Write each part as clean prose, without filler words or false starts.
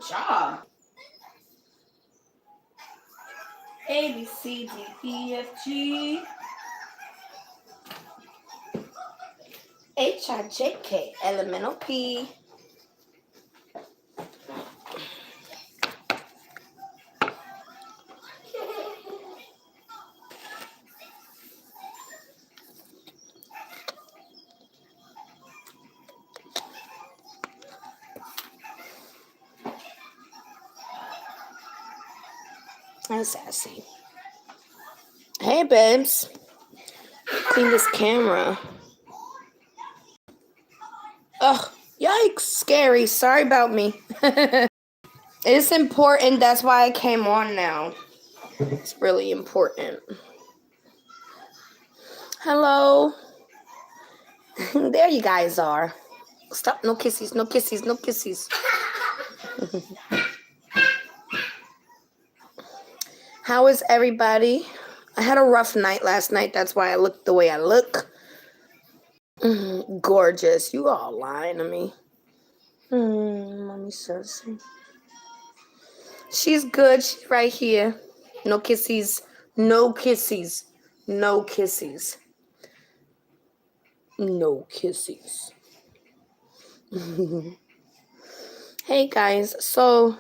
Good job. A, B, C, D, E, F, G, H, I, J, K, L, M, N, O, P. That's sassy. Hey, babes. Clean this camera. Ugh, yikes, scary. Sorry about me. It's important. That's why I came on now. It's really important. Hello. There you guys are. Stop. No kisses. No kisses. No kisses. How is everybody? I had a rough night last night. That's why I look the way I look. Gorgeous. You all lying to me. Mommy says. She's good. She's right here. No kisses. No kisses. No kisses. No kisses. Hey guys. So,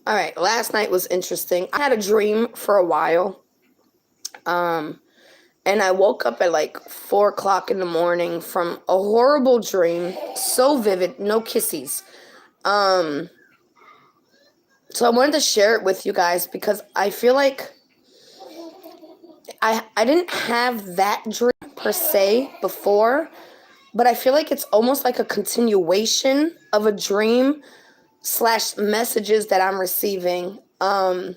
all right. Last night was interesting. I had a dream for a while. And I woke up at like 4 o'clock in the morning from a horrible dream. So vivid. No kisses. So I wanted to share it with you guys because I feel like I didn't have that dream per se before, but I feel like it's almost like a continuation of a dream / messages that I'm receiving. All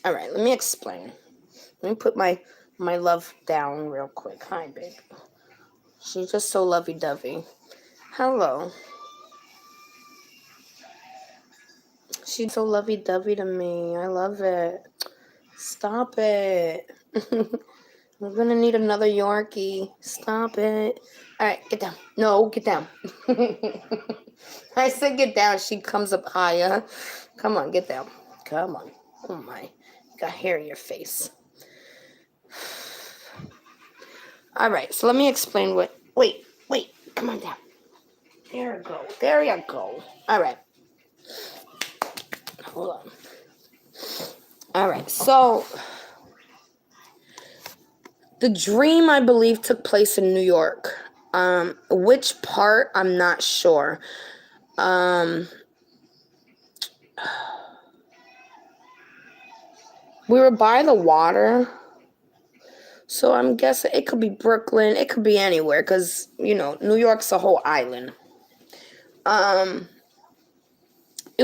right, let me explain. Let me put my love down real quick. Hi, babe. She's just so lovey-dovey. Hello. She's so lovey-dovey to me. I love it. Stop it. We're going to need another Yorkie. Stop it. All right, get down. No, get down. I said get down. She comes up higher. Come on, get down. Come on. Oh, my. You got hair in your face. All right, so let me explain what... Wait. Come on down. There you go. There you go. All right. Hold on. All right, so... The dream, I believe, took place in New York. Which part, I'm not sure. We were by the water. So I'm guessing it could be Brooklyn. It could be anywhere because, you know, New York's a whole island. It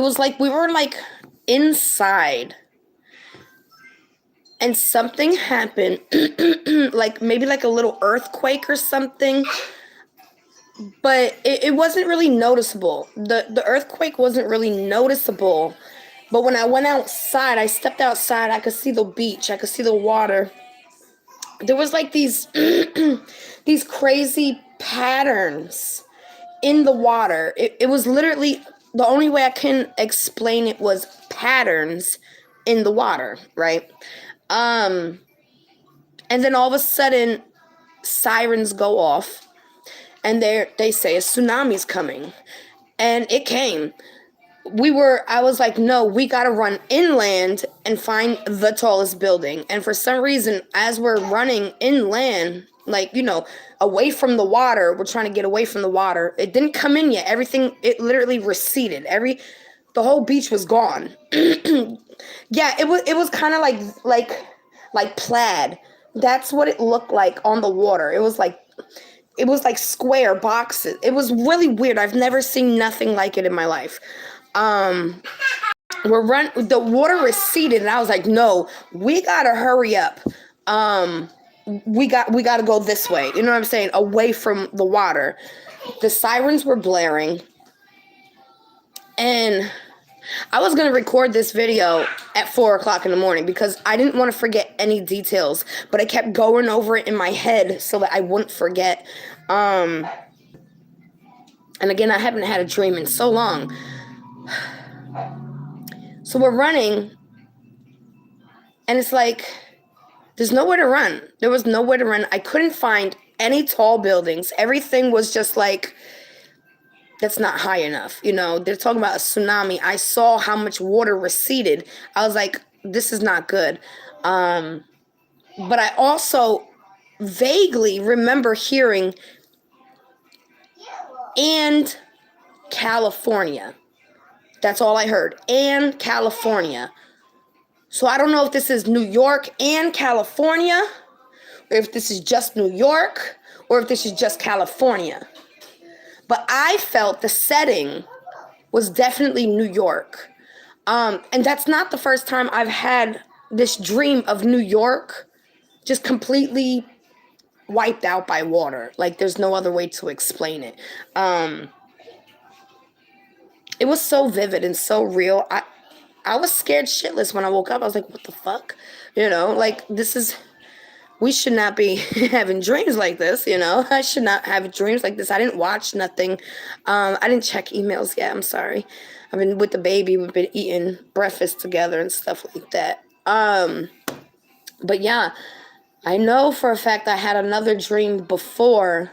was like we were like inside. And something happened. Like maybe like a little earthquake or something. But it wasn't really noticeable. The earthquake wasn't really noticeable. But when I went outside, I stepped outside, I could see the beach. I could see the water. There was like these these crazy patterns in the water. It was literally, the only way I can explain it was patterns in the water, right? And then all of a sudden, sirens go off, and they say a tsunami's coming, and it came. I was like, no, we gotta run inland and find the tallest building. And for some reason, as we're running inland, like, you know, away from the water, we're trying to get away from the water. It didn't come in yet. Everything, it literally receded. The whole beach was gone. Yeah, it was kind of like plaid. That's what it looked like on the water. It was like square boxes. It was really weird. I've never seen nothing like it in my life. The water receded, and I was like, no, we gotta hurry up. We gotta go this way. You know what I'm saying? Away from the water. The sirens were blaring, and I was gonna record this video at 4 o'clock in the morning because I didn't want to forget any details, but I kept going over it in my head so that I wouldn't forget. And again, I haven't had a dream in so long. So we're running, and it's like, there's nowhere to run. There was nowhere to run. I couldn't find any tall buildings. Everything was just like, that's not high enough. You know, they're talking about a tsunami. I saw how much water receded. I was like, this is not good. But I also vaguely remember hearing, and California. That's all I heard. And California. So I don't know if this is New York and California, or if this is just New York, or if this is just California. But I felt the setting was definitely New York. And that's not the first time I've had this dream of New York just completely wiped out by water. Like, there's no other way to explain it. It was so vivid and so real. I was scared shitless when I woke up. I was like, what the fuck? You know, like, we should not be having dreams like this, you know? I should not have dreams like this. I didn't watch nothing. I didn't check emails yet. I'm sorry. I've been with the baby. We've been eating breakfast together and stuff like that. But yeah, I know for a fact I had another dream before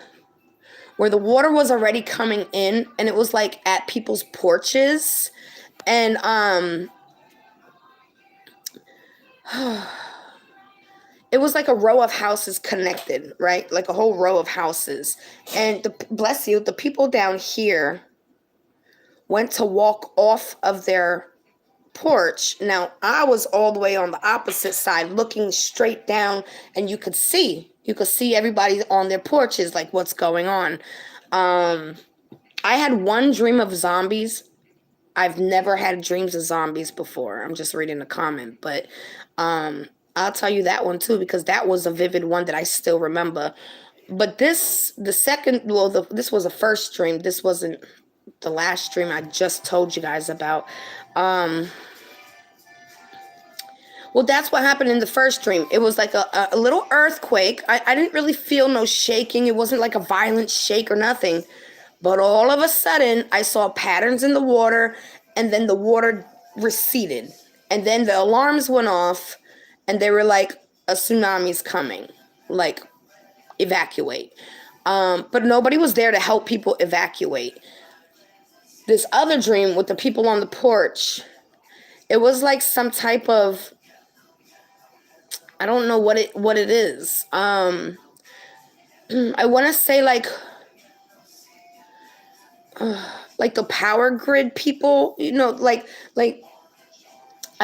where the water was already coming in, and it was like at people's porches. And it was like a row of houses connected, right? Like a whole row of houses. And bless you, the people down here went to walk off of their porch. Now, I was all the way on the opposite side, looking straight down, and you could see everybody on their porches, like, what's going on. I had one dream of zombies. I've never had dreams of zombies before. I'm just reading the comment, but I'll tell you that one too, because that was a vivid one that I still remember. But this was the first dream. This wasn't the last dream I just told you guys about. Well, that's what happened in the first dream. It was like a little earthquake. I didn't really feel no shaking. It wasn't like a violent shake or nothing. But all of a sudden, I saw patterns in the water, and then the water receded. And then the alarms went off, and they were like, a tsunami's coming. Like, evacuate. But nobody was there to help people evacuate. This other dream with the people on the porch, it was like some type of, I don't know what it is. I want to say like the power grid people, you know, like I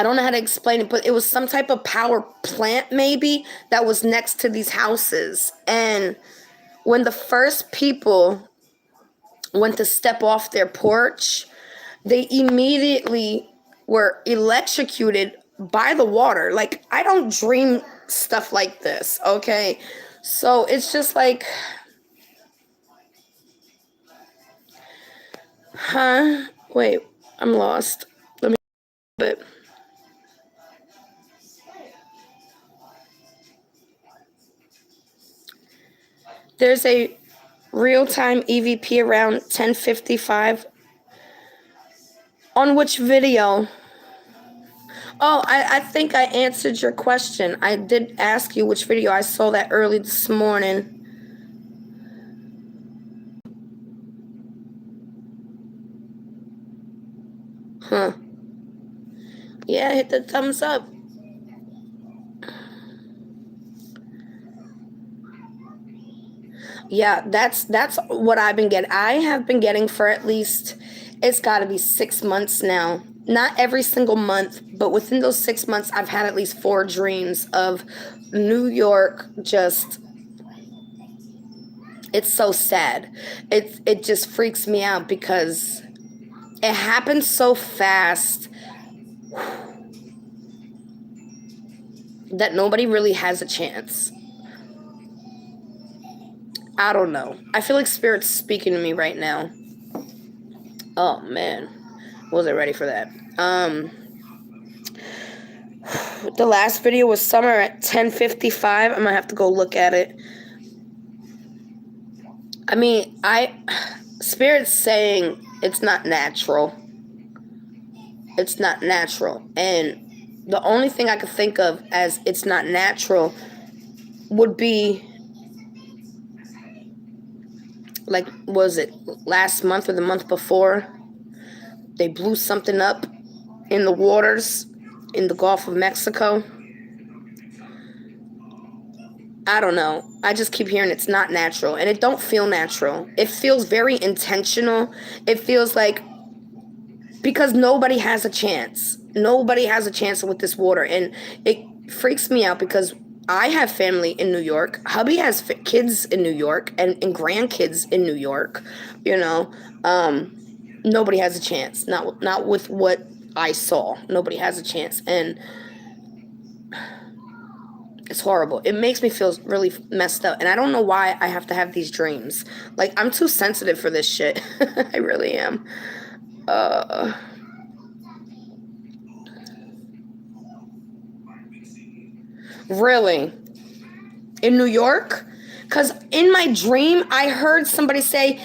don't know how to explain it, but it was some type of power plant maybe that was next to these houses. And when the first people went to step off their porch, they immediately were electrocuted by the water. Like, I don't dream stuff like this, okay? So it's just like, wait, I'm lost. Let me but there's a real-time EVP around 10:55. On which video? Oh, I think I answered your question. I did ask you which video. I saw that early this morning. Huh. Yeah, hit the thumbs up. Yeah, that's what I've been getting. I have been getting for at least, it's got to be 6 months now. Not every single month, but within those 6 months, I've had at least 4 dreams of New York. Just, it's so sad. It just freaks me out because it happens so fast that nobody really has a chance. I don't know. I feel like Spirit's speaking to me right now. Oh, man. Wasn't ready for that. The last video was summer at 10:55. I'm gonna have to go look at it. I mean, Spirit's saying it's not natural. It's not natural. And the only thing I could think of as it's not natural would be, like, was it last month or the month before? They blew something up in the waters in the Gulf of Mexico. I don't know. I just keep hearing it's not natural, and it don't feel natural. It feels very intentional. It feels like, because nobody has a chance. Nobody has a chance with this water, and it freaks me out because I have family in New York. Hubby has kids in New York and grandkids in New York. You know, nobody has a chance. Not with what I saw. Nobody has a chance, and it's horrible. It makes me feel really messed up. And I don't know why I have to have these dreams. Like, I'm too sensitive for this shit. I really am. Really? In New York? Because in my dream, I heard somebody say,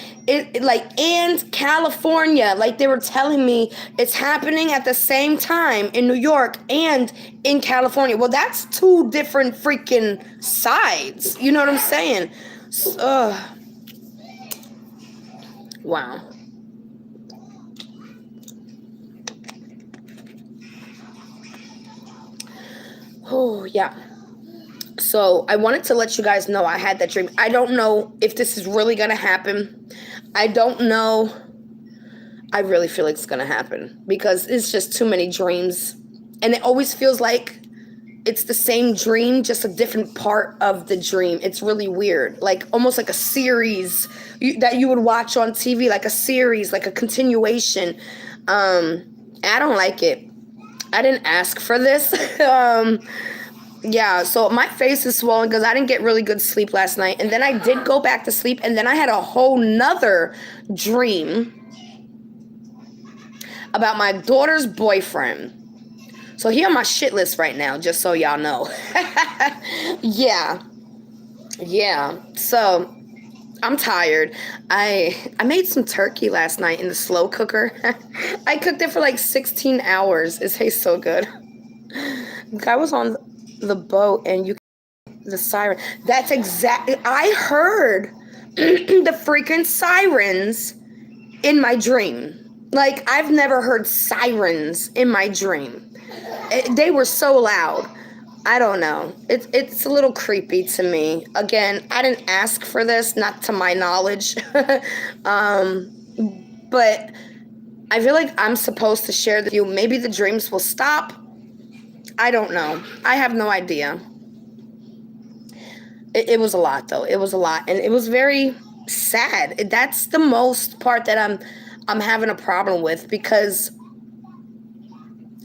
like, and California. Like, they were telling me it's happening at the same time in New York and in California. Well, that's two different freaking sides. You know what I'm saying? Wow. Oh, yeah. So I wanted to let you guys know I had that dream. I don't know if this is really going to happen. I don't know. I really feel like it's going to happen because it's just too many dreams. And it always feels like it's the same dream, just a different part of the dream. It's really weird. Like almost like a series that you would watch on TV, like a series, like a continuation. I don't like it. I didn't ask for this. Yeah, so my face is swollen because I didn't get really good sleep last night. And then I did go back to sleep, and then I had a whole nother dream about my daughter's boyfriend. So he on my shit list right now, just so y'all know. Yeah. So I'm tired. I made some turkey last night in the slow cooker. I cooked it for like 16 hours. It tastes so good. I was on the boat and the siren. That's exactly. I heard the freaking sirens in my dream. Like, I've never heard sirens in my dream. They were so loud. I don't know. It's a little creepy to me. Again, I didn't ask for this, not to my knowledge. But I feel like I'm supposed to share with you. Maybe the dreams will stop. I don't know. I have no idea. It was a lot, though. It was a lot, and it was very sad. That's the most part that I'm having a problem with because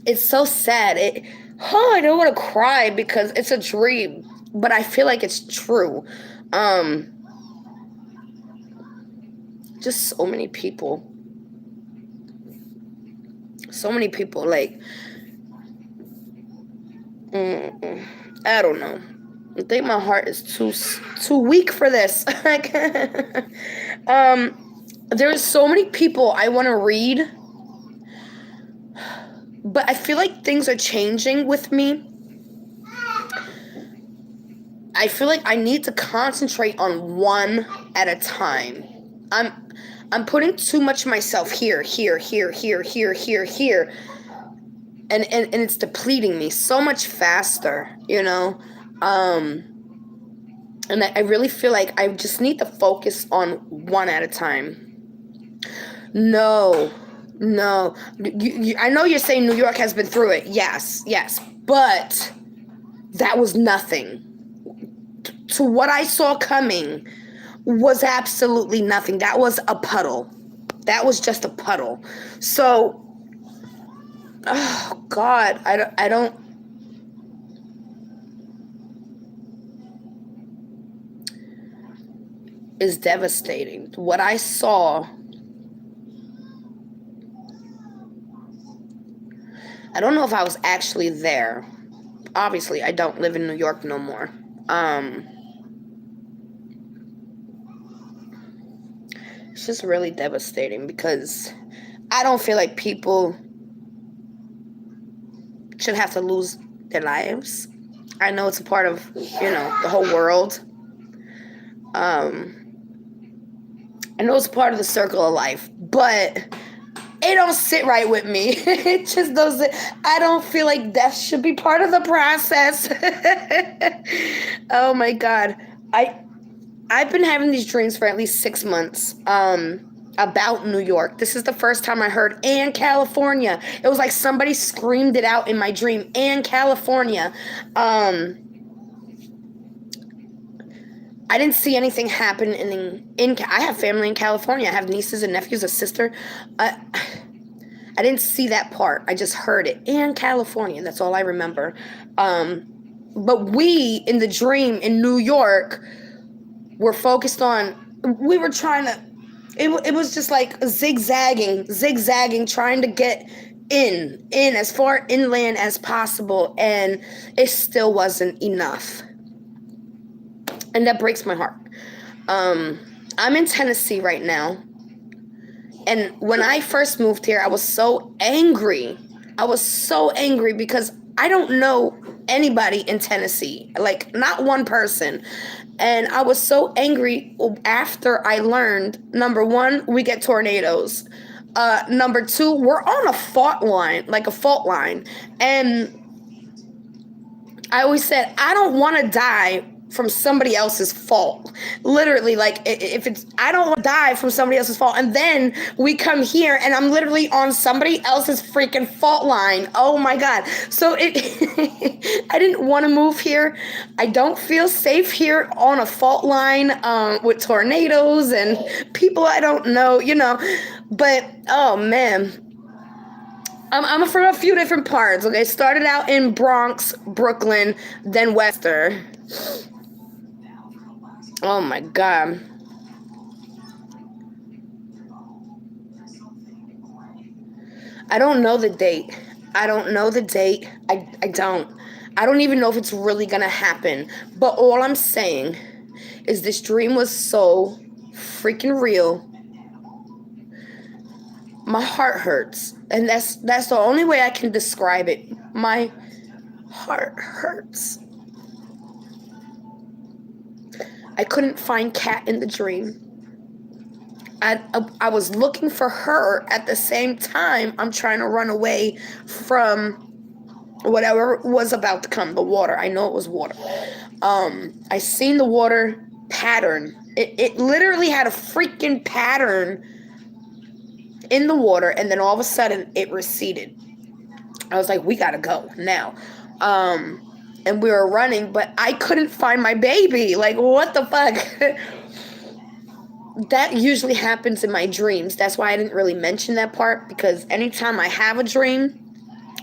it's so sad. I don't want to cry because it's a dream, but I feel like it's true. Just so many people. So many people, like, I don't know. I think my heart is too weak for this. Like, there's so many people I want to read, but I feel like things are changing with me. I feel like I need to concentrate on one at a time. I'm putting too much of myself here, and it's depleting me so much faster, you know. And I really feel like I just need to focus on one at a time. No. I know you're saying New York has been through it. Yes, but that was nothing. To what I saw coming was absolutely nothing. That was a puddle. That was just a puddle. So, oh God, I don't. Is devastating. What I saw, I don't know if I was actually there. Obviously, I don't live in New York no more. It's just really devastating because I don't feel like people should have to lose their lives. I know it's a part of, the whole world. I know it's part of the circle of life, but it don't sit right with me. It just doesn't. I don't feel like death should be part of the process. Oh my God. I've been having these dreams for at least 6 months. About New York. This is the first time I heard "and California." It was like somebody screamed it out in my dream, "and California." I didn't see anything happen I have family in California. I have nieces and nephews, a sister. I didn't see that part. I just heard it, "and California." That's all I remember. But we in the dream in New York were focused on. We were trying to. It was just like zigzagging, trying to get in as far inland as possible, and it still wasn't enough. And that breaks my heart. I'm in Tennessee right now, and when I first moved here, I was so angry. Because I don't know anybody in Tennessee, like not one person. And I was so angry after I learned, number one, we get tornadoes. Number two, we're on a fault line. And I always said, I don't want to die from somebody else's fault. Literally, like, I don't want to die from somebody else's fault. And then we come here and I'm literally on somebody else's freaking fault line. Oh my God. So I didn't want to move here. I don't feel safe here on a fault line with tornadoes and people I don't know, But, oh man. I'm from a few different parts. Okay, started out in Bronx, Brooklyn, then Wester. Oh my God. I don't know the date. I don't. I don't even know if it's really gonna happen. But all I'm saying is this dream was so freaking real. My heart hurts. And that's the only way I can describe it. My heart hurts. I couldn't find Kat in the dream. I was looking for her at the same time I'm trying to run away from whatever was about to come, the water. I know it was water. I seen the water pattern. It literally had a freaking pattern in the water, and then all of a sudden it receded. I was like, we gotta go now. And we were running, but I couldn't find my baby. Like, what the fuck? That usually happens in my dreams. That's why I didn't really mention that part, because anytime I have a dream,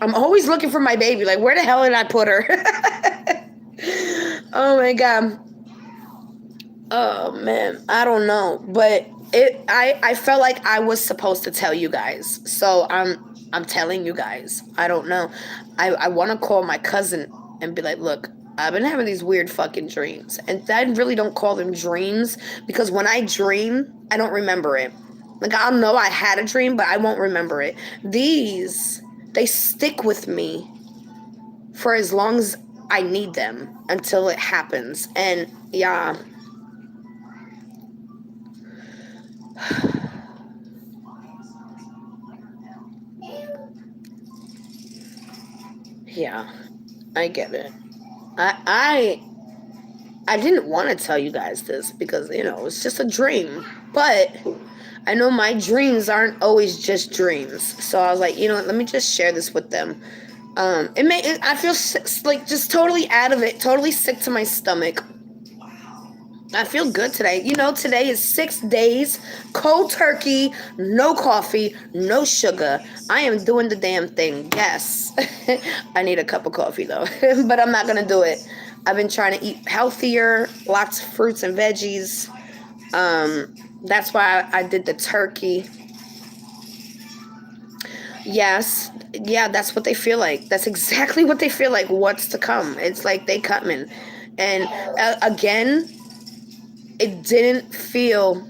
I'm always looking for my baby. Like, where the hell did I put her? Oh my God. Oh man, I don't know, but I felt like I was supposed to tell you guys, so I'm telling you guys. I don't know. I want to call my cousin and be like, look, I've been having these weird fucking dreams, and I really don't call them dreams, because when I dream, I don't remember it. Like, I'll know I had a dream, but I won't remember it. They stick with me for as long as I need them until it happens. And yeah. Yeah, I get it. I didn't want to tell you guys this because, it's just a dream. But I know my dreams aren't always just dreams. So I was like, let me just share this with them. I feel like just totally out of it, totally sick to my stomach. I feel good today. Today is 6 days, cold turkey, no coffee, no sugar. I am doing the damn thing. Yes. I need a cup of coffee though, but I'm not going to do it. I've been trying to eat healthier, lots of fruits and veggies. That's why I did the turkey. Yes. Yeah, that's what they feel like. That's exactly what they feel like. What's to come. It's like they coming. And again, it didn't feel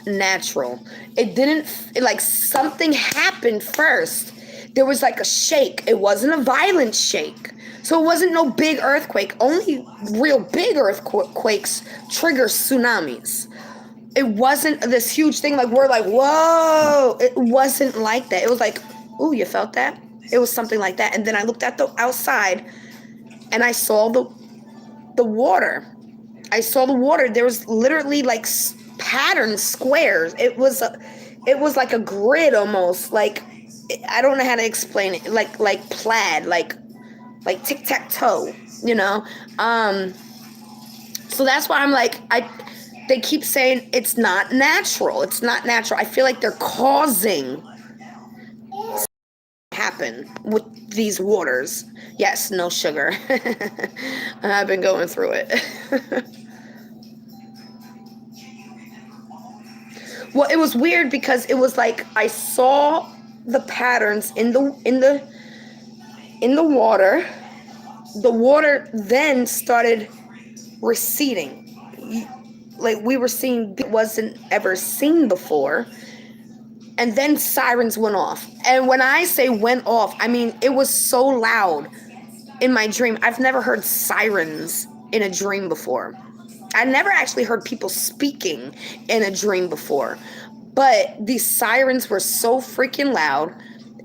natural. It didn't, like, something happened first. There was like a shake. It wasn't a violent shake. So it wasn't no big earthquake. Only real big earthquakes trigger tsunamis. It wasn't this huge thing like we're like, whoa. It wasn't like that. It was like, ooh, you felt that? It was something like that. And then I looked at the outside and I saw the water. I saw the water. There was literally like pattern squares. It was like a grid almost. Like, I don't know how to explain it. Like plaid, like tic-tac-toe, you know? So that's why I'm like, they keep saying it's not natural. It's not natural. I feel like they're causing happen with these waters. Yes, no sugar. I've been going through it. Well, it was weird because it was like I saw the patterns in the water. The water then started receding. Like we were seeing, it wasn't ever seen before. And then sirens went off. And when I say went off, I mean it was so loud in my dream. I've never heard sirens in a dream before. I never actually heard people speaking in a dream before. But these sirens were so freaking loud.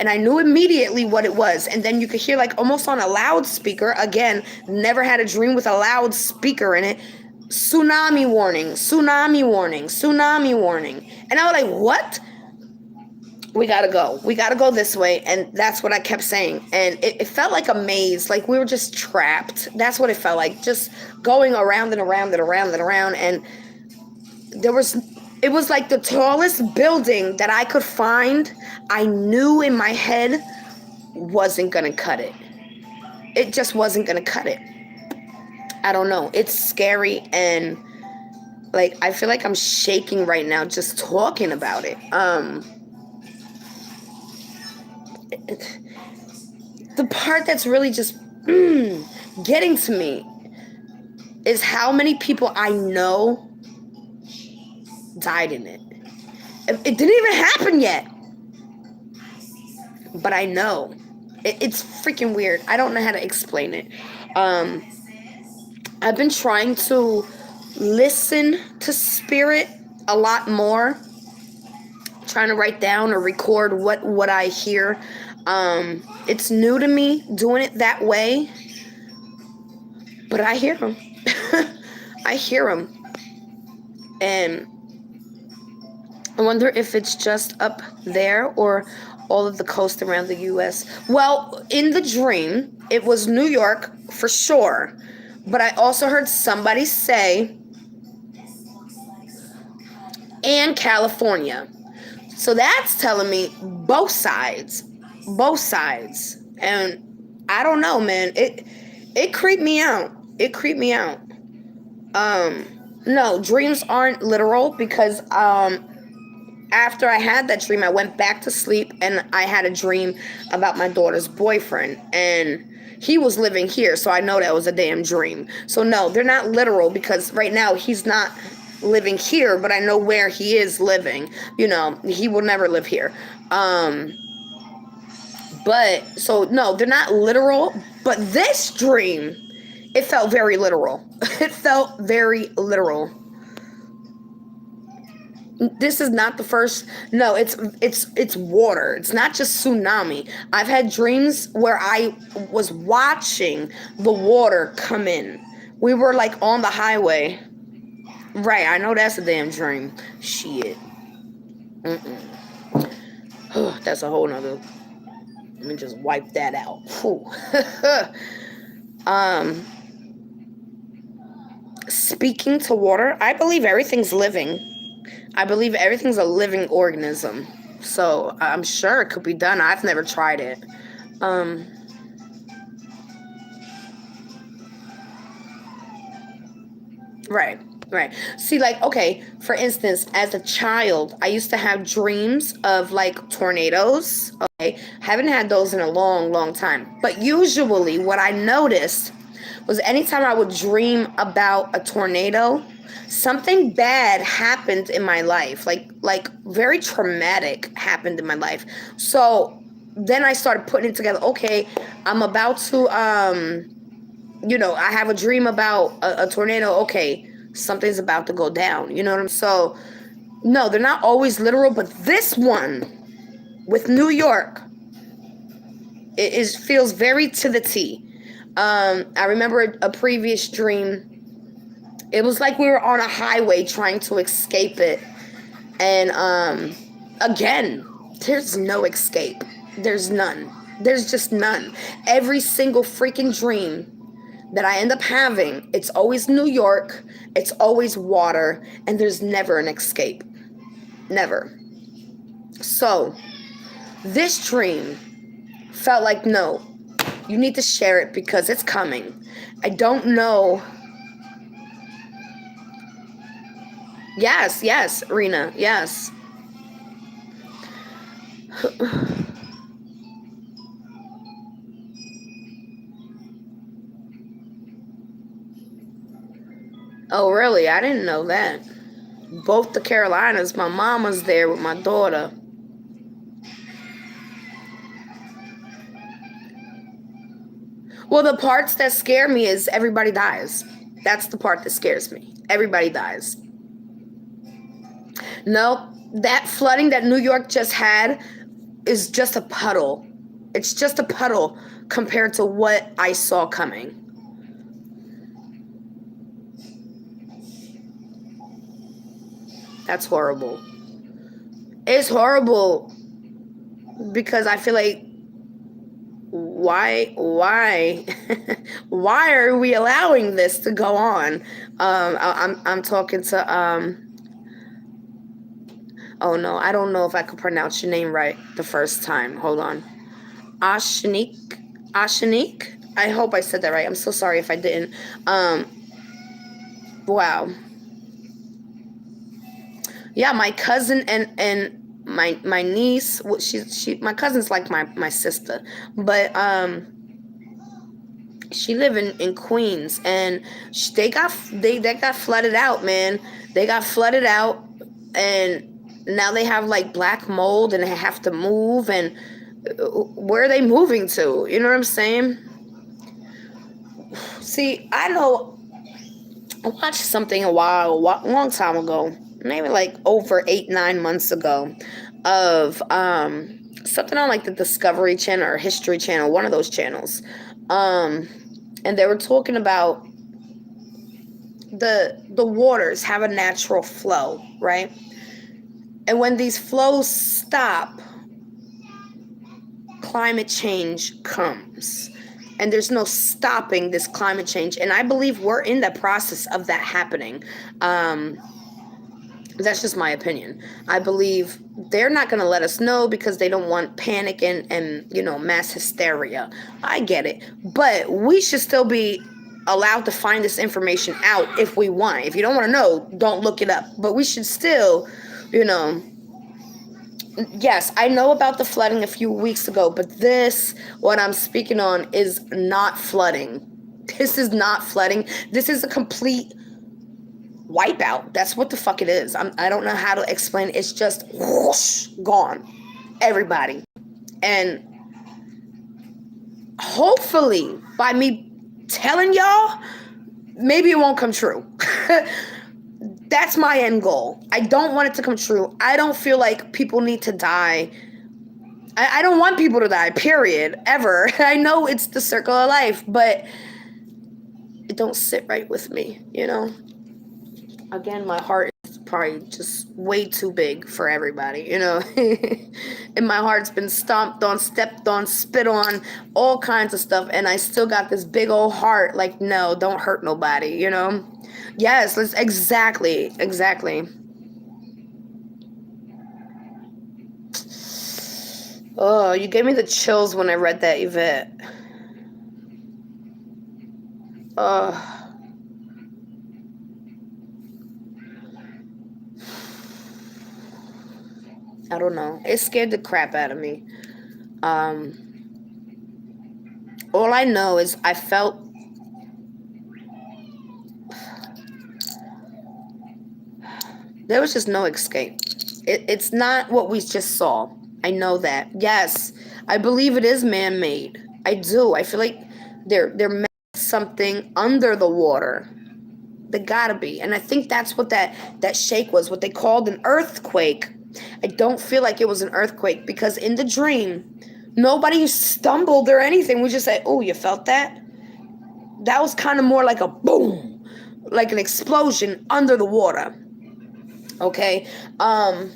And I knew immediately what it was. And then you could hear like almost on a loudspeaker. Again, never had a dream with a loudspeaker in it. Tsunami warning, tsunami warning, tsunami warning. And I was like, what? We gotta go. We gotta go this way. And that's what I kept saying. And it felt like a maze. Like we were just trapped. That's what it felt like. Just going around and around and around and around. And it was like the tallest building that I could find. I knew in my head wasn't gonna cut it. It just wasn't gonna cut it. I don't know. It's scary. And like, I feel like I'm shaking right now just talking about it. The part that's really just getting to me is how many people I know died in it. It didn't even happen yet, but I know. It's freaking weird. I don't know how to explain it. I've been trying to listen to spirit a lot more, trying to write down or record what I hear. It's new to me doing it that way, but I hear them. I hear them. And I wonder if it's just up there or all of the coast around the U.S. Well, in the dream, it was New York for sure. But I also heard somebody say, and California. So that's telling me both sides. Both sides. And I don't know, man. It creeped me out. It creeped me out. No, dreams aren't literal because after I had that dream, I went back to sleep and I had a dream about my daughter's boyfriend, and he was living here, so I know that was a damn dream. So no, they're not literal because right now he's not living here, but I know where he is living. You know, he will never live here. But so no, they're not literal, but this dream, it felt very literal. It felt very literal. This is not the first. No, it's water. It's not just tsunami. I've had dreams where I was watching the water come in. We were like on the highway. Right, I know that's a damn dream. Shit. That's a whole nother. Let me just wipe that out. Speaking to water, I believe everything's living. I believe everything's a living organism. So I'm sure it could be done. I've never tried it. Right. See, like, okay, for instance, as a child, I used to have dreams of like tornadoes. Okay, haven't had those in a long, long time. But usually what I noticed was anytime I would dream about a tornado, something bad happened in my life, like very traumatic happened in my life. So then I started putting it together. Okay, I'm about to I have a dream about a tornado. Okay, something's about to go down. You know what I'm saying? So no, they're not always literal, but this one with New York, it feels very to the T. I remember a previous dream. It was like we were on a highway trying to escape it. And again, there's no escape. There's none. There's just none. Every single freaking dream that I end up having, it's always New York, it's always water, and there's never an escape. Never. So, this dream felt like, no, you need to share it because it's coming. I don't know. Yes, Rena, yes. Oh, really? I didn't know that. Both the Carolinas, my mom was there with my daughter. Well, the parts that scare me is everybody dies. That's the part that scares me. Everybody dies. No, that flooding that New York just had is just a puddle. It's just a puddle compared to what I saw coming. That's horrible. It's horrible because I feel like why why are we allowing this to go on? I'm talking to oh no, I don't know if I could pronounce your name right the first time. Hold on. Ashanique. I hope I said that right. I'm so sorry if I didn't. Wow. Yeah, my cousin and my niece. She my cousin's like my sister, but she live in Queens, and they got flooded out, man. They got flooded out, and now they have like black mold, and they have to move. And where are they moving to? You know what I'm saying? See, I know. I watched something a long time ago, maybe like over 8-9 months ago, of something on like the Discovery Channel or History Channel, one of those channels. And they were talking about the waters have a natural flow, right? And when these flows stop, climate change comes. And there's no stopping this climate change. And I believe we're in the process of that happening. That's just my opinion. I believe they're not going to let us know because they don't want panic and mass hysteria. I get it. But we should still be allowed to find this information out if we want. If you don't want to know, don't look it up. But we should still, yes, I know about the flooding a few weeks ago, but what I'm speaking on, is not flooding. This is not flooding. This is a complete wipeout. That's what the fuck it is. I don't know how to explain it. It's just whoosh, gone. Everybody. And hopefully, by me telling y'all, maybe it won't come true. That's my end goal. I don't want it to come true. I don't feel like people need to die. I don't want people to die, period, ever. I know it's the circle of life, but it don't sit right with me, Again, my heart is probably just way too big for everybody, And my heart's been stomped on, stepped on, spit on, all kinds of stuff, and I still got this big old heart. Like, no, don't hurt nobody, Yes, exactly. Oh, you gave me the chills when I read that, Yvette. I don't know. It scared the crap out of me. All I know is I felt There was just no escape. It's not what we just saw. I know that. Yes, I believe it is man-made. I do. I feel like they're something under the water. They gotta be. And I think that's what that shake was, what they called an earthquake. I don't feel like it was an earthquake because in the dream, nobody stumbled or anything. We just said, oh, you felt that? That was kind of more like a boom, like an explosion under the water. Okay. I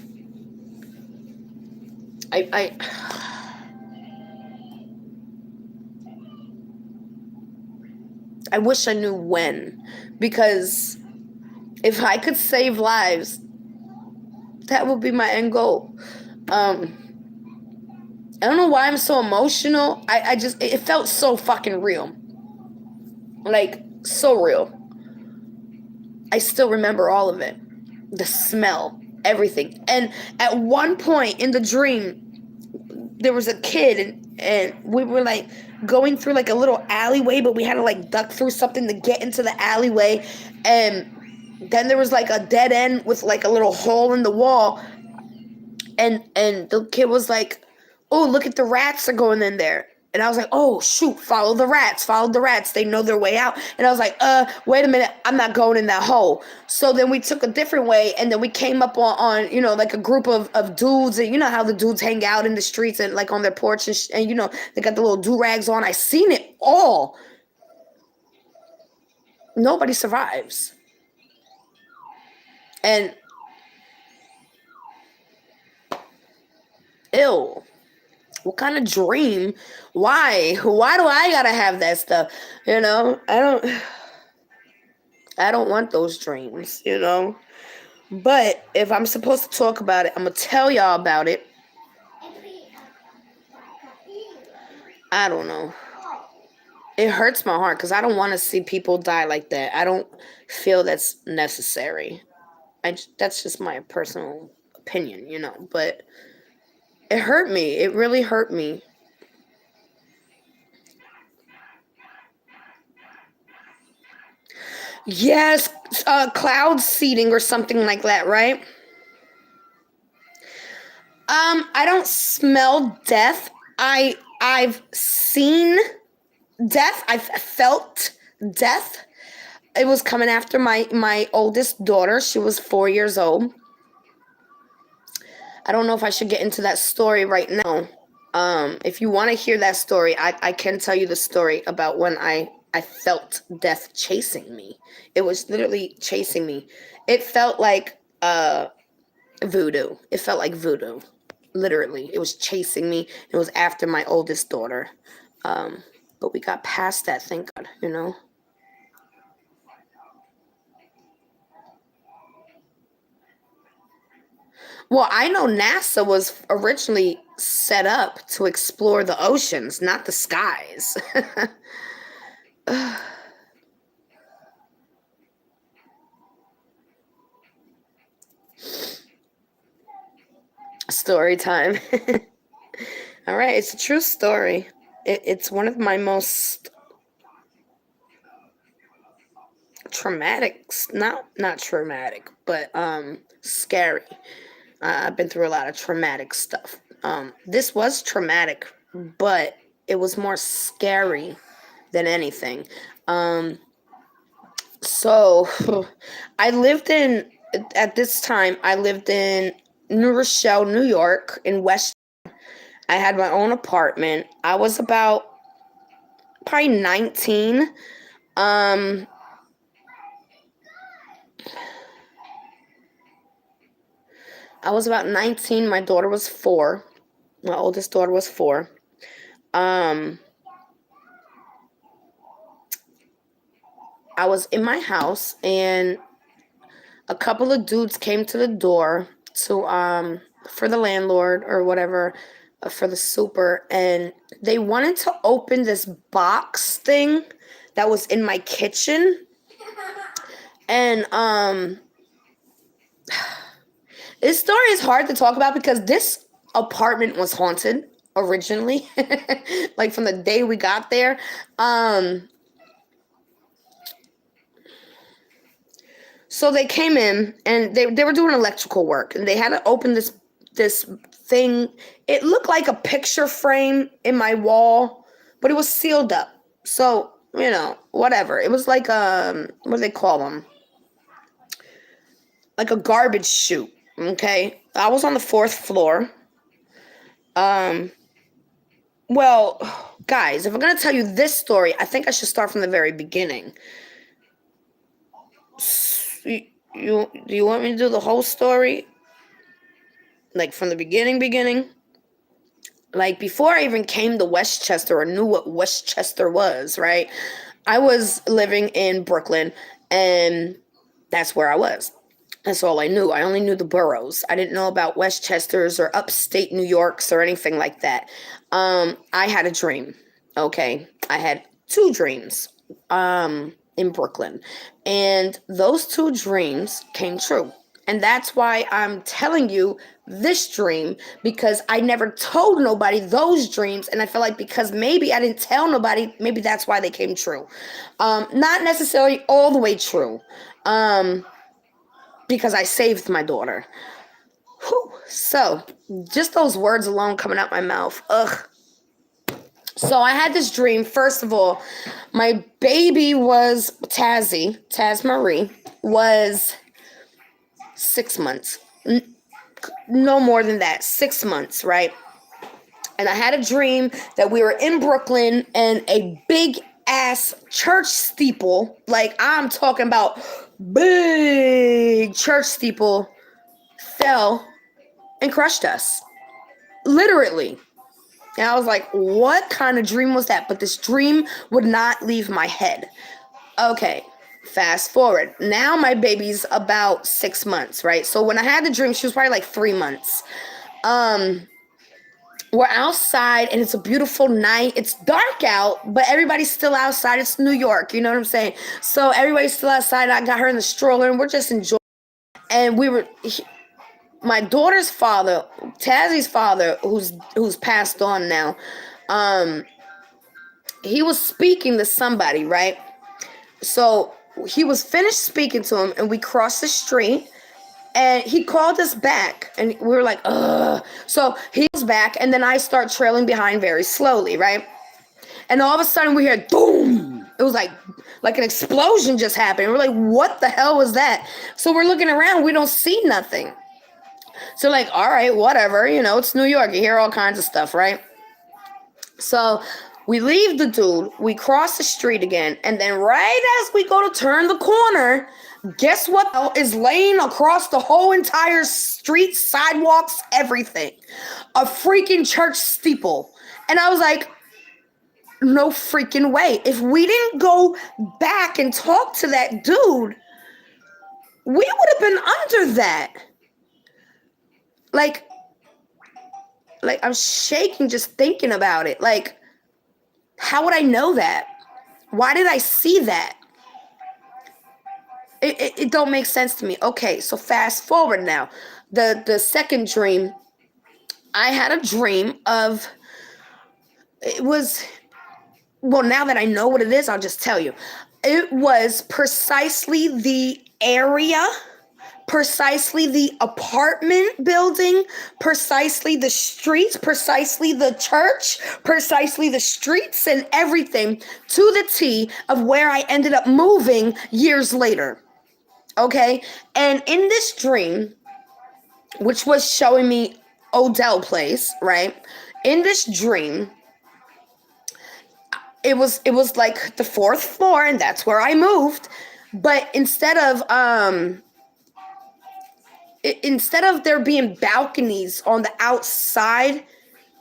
wish I knew when, because if I could save lives, that would be my end goal. I don't know why I'm so emotional. I just, it felt so fucking real. Like, so real. I still remember all of it. The smell, everything. And at one point in the dream, there was a kid and we were like going through like a little alleyway, but we had to like duck through something to get into the alleyway. And then there was like a dead end with like a little hole in the wall. And the kid was like, oh, look at the rats are going in there. And I was like, oh, shoot, follow the rats. They know their way out. And I was like, wait a minute, I'm not going in that hole. So then we took a different way, and then we came up on you know, like a group of dudes. And you know how the dudes hang out in the streets and like on their porch, and you know, they got the little do-rags on. I seen it all. Nobody survives. And ew. What kind of dream? Why do I gotta have that stuff? You know, I don't want those dreams, you know. But if I'm supposed to talk about it, I'm gonna tell y'all about it. I don't know. It hurts my heart because I don't want to see people die like that. I don't feel that's necessary. That's just my personal opinion, you know. But it hurt me. It really hurt me. Yes, cloud seeding or something like that, right? I don't smell death. I've seen death. I've felt death. It was coming after my oldest daughter. She was 4 years old. I don't know if I should get into that story right now. If you want to hear that story, I can tell you the story about when I felt death chasing me. It was literally chasing me. It felt like voodoo. It felt like voodoo. Literally. It was chasing me. It was after my oldest daughter. But we got past that, thank God, you know? Well, I know NASA was originally set up to explore the oceans, not the skies. Story time. All right, it's a true story. It's one of my most traumatic, not traumatic, but scary. I've been through a lot of traumatic stuff. This was traumatic, but it was more scary than anything. So at this time, I lived in New Rochelle, New York, in West. I had my own apartment. I was about probably 19. I was about 19. My daughter was 4. My oldest daughter was 4. I was in my house, and a couple of dudes came to the door to for the landlord or whatever, for the super, and they wanted to open this box thing that was in my kitchen. And this story is hard to talk about because this apartment was haunted originally. Like from the day we got there. So they came in and they were doing electrical work, and they had to open this thing. It looked like a picture frame in my wall, but it was sealed up. So, whatever. It was like what do they call them? Like a garbage chute. Okay. I was on the 4th floor. Well, guys, if I'm gonna tell you this story, I think I should start from the very beginning. Do you want me to do the whole story? Like from the beginning? Like before I even came to Westchester or knew what Westchester was, right? I was living in Brooklyn, and that's where I was. That's all I knew. I only knew the boroughs. I didn't know about Westchesters or upstate New Yorks or anything like that. I had a dream. Okay. I had 2 dreams in Brooklyn. And those 2 dreams came true. And that's why I'm telling you this dream, because I never told nobody those dreams. And I feel like because maybe I didn't tell nobody, maybe that's why they came true. Not necessarily all the way true. Because I saved my daughter. Whew. So, just those words alone coming out my mouth. Ugh. So, I had this dream. First of all, my baby was Taz Marie, was 6 months. No more than that. 6 months, right? And I had a dream that we were in Brooklyn and a big ass church steeple, like I'm talking about big church steeple, fell and crushed us. Literally. And I was like, what kind of dream was that? But this dream would not leave my head. Okay, fast forward. Now my baby's about 6 months, right? So when I had the dream, she was probably like 3 months. We're outside and it's a beautiful night. It's dark out, but everybody's still outside. It's New York, you know what I'm saying? So everybody's still outside. I got her in the stroller and we're just enjoying. And my daughter's father, Tazzy's father, who's passed on now, he was speaking to somebody, right? So he was finished speaking to him and we crossed the street. And he called us back, and we were like, ugh. So he was back, and then I start trailing behind very slowly, right? And all of a sudden, we hear boom. It was like an explosion just happened. We're like, what the hell was that? So we're looking around. We don't see nothing. So like, all right, whatever. It's New York. You hear all kinds of stuff, right? So we leave the dude. We cross the street again. And then right as we go to turn the corner, guess what is laying across the whole entire street, sidewalks, everything? A freaking church steeple. And I was like, no freaking way. If we didn't go back and talk to that dude, we would have been under that. Like I'm shaking just thinking about it. Like, how would I know that? Why did I see that? It don't make sense to me. Okay, so fast forward now. The second dream, I had a dream of, now that I know what it is, I'll just tell you. It was precisely the area, precisely the apartment building, precisely the streets, precisely the church, precisely the streets and everything to the T of where I ended up moving years later. Okay? And in this dream, which was showing me Odell Place, right? In this dream, it was like the 4th floor, and that's where I moved. But instead of there being balconies on the outside,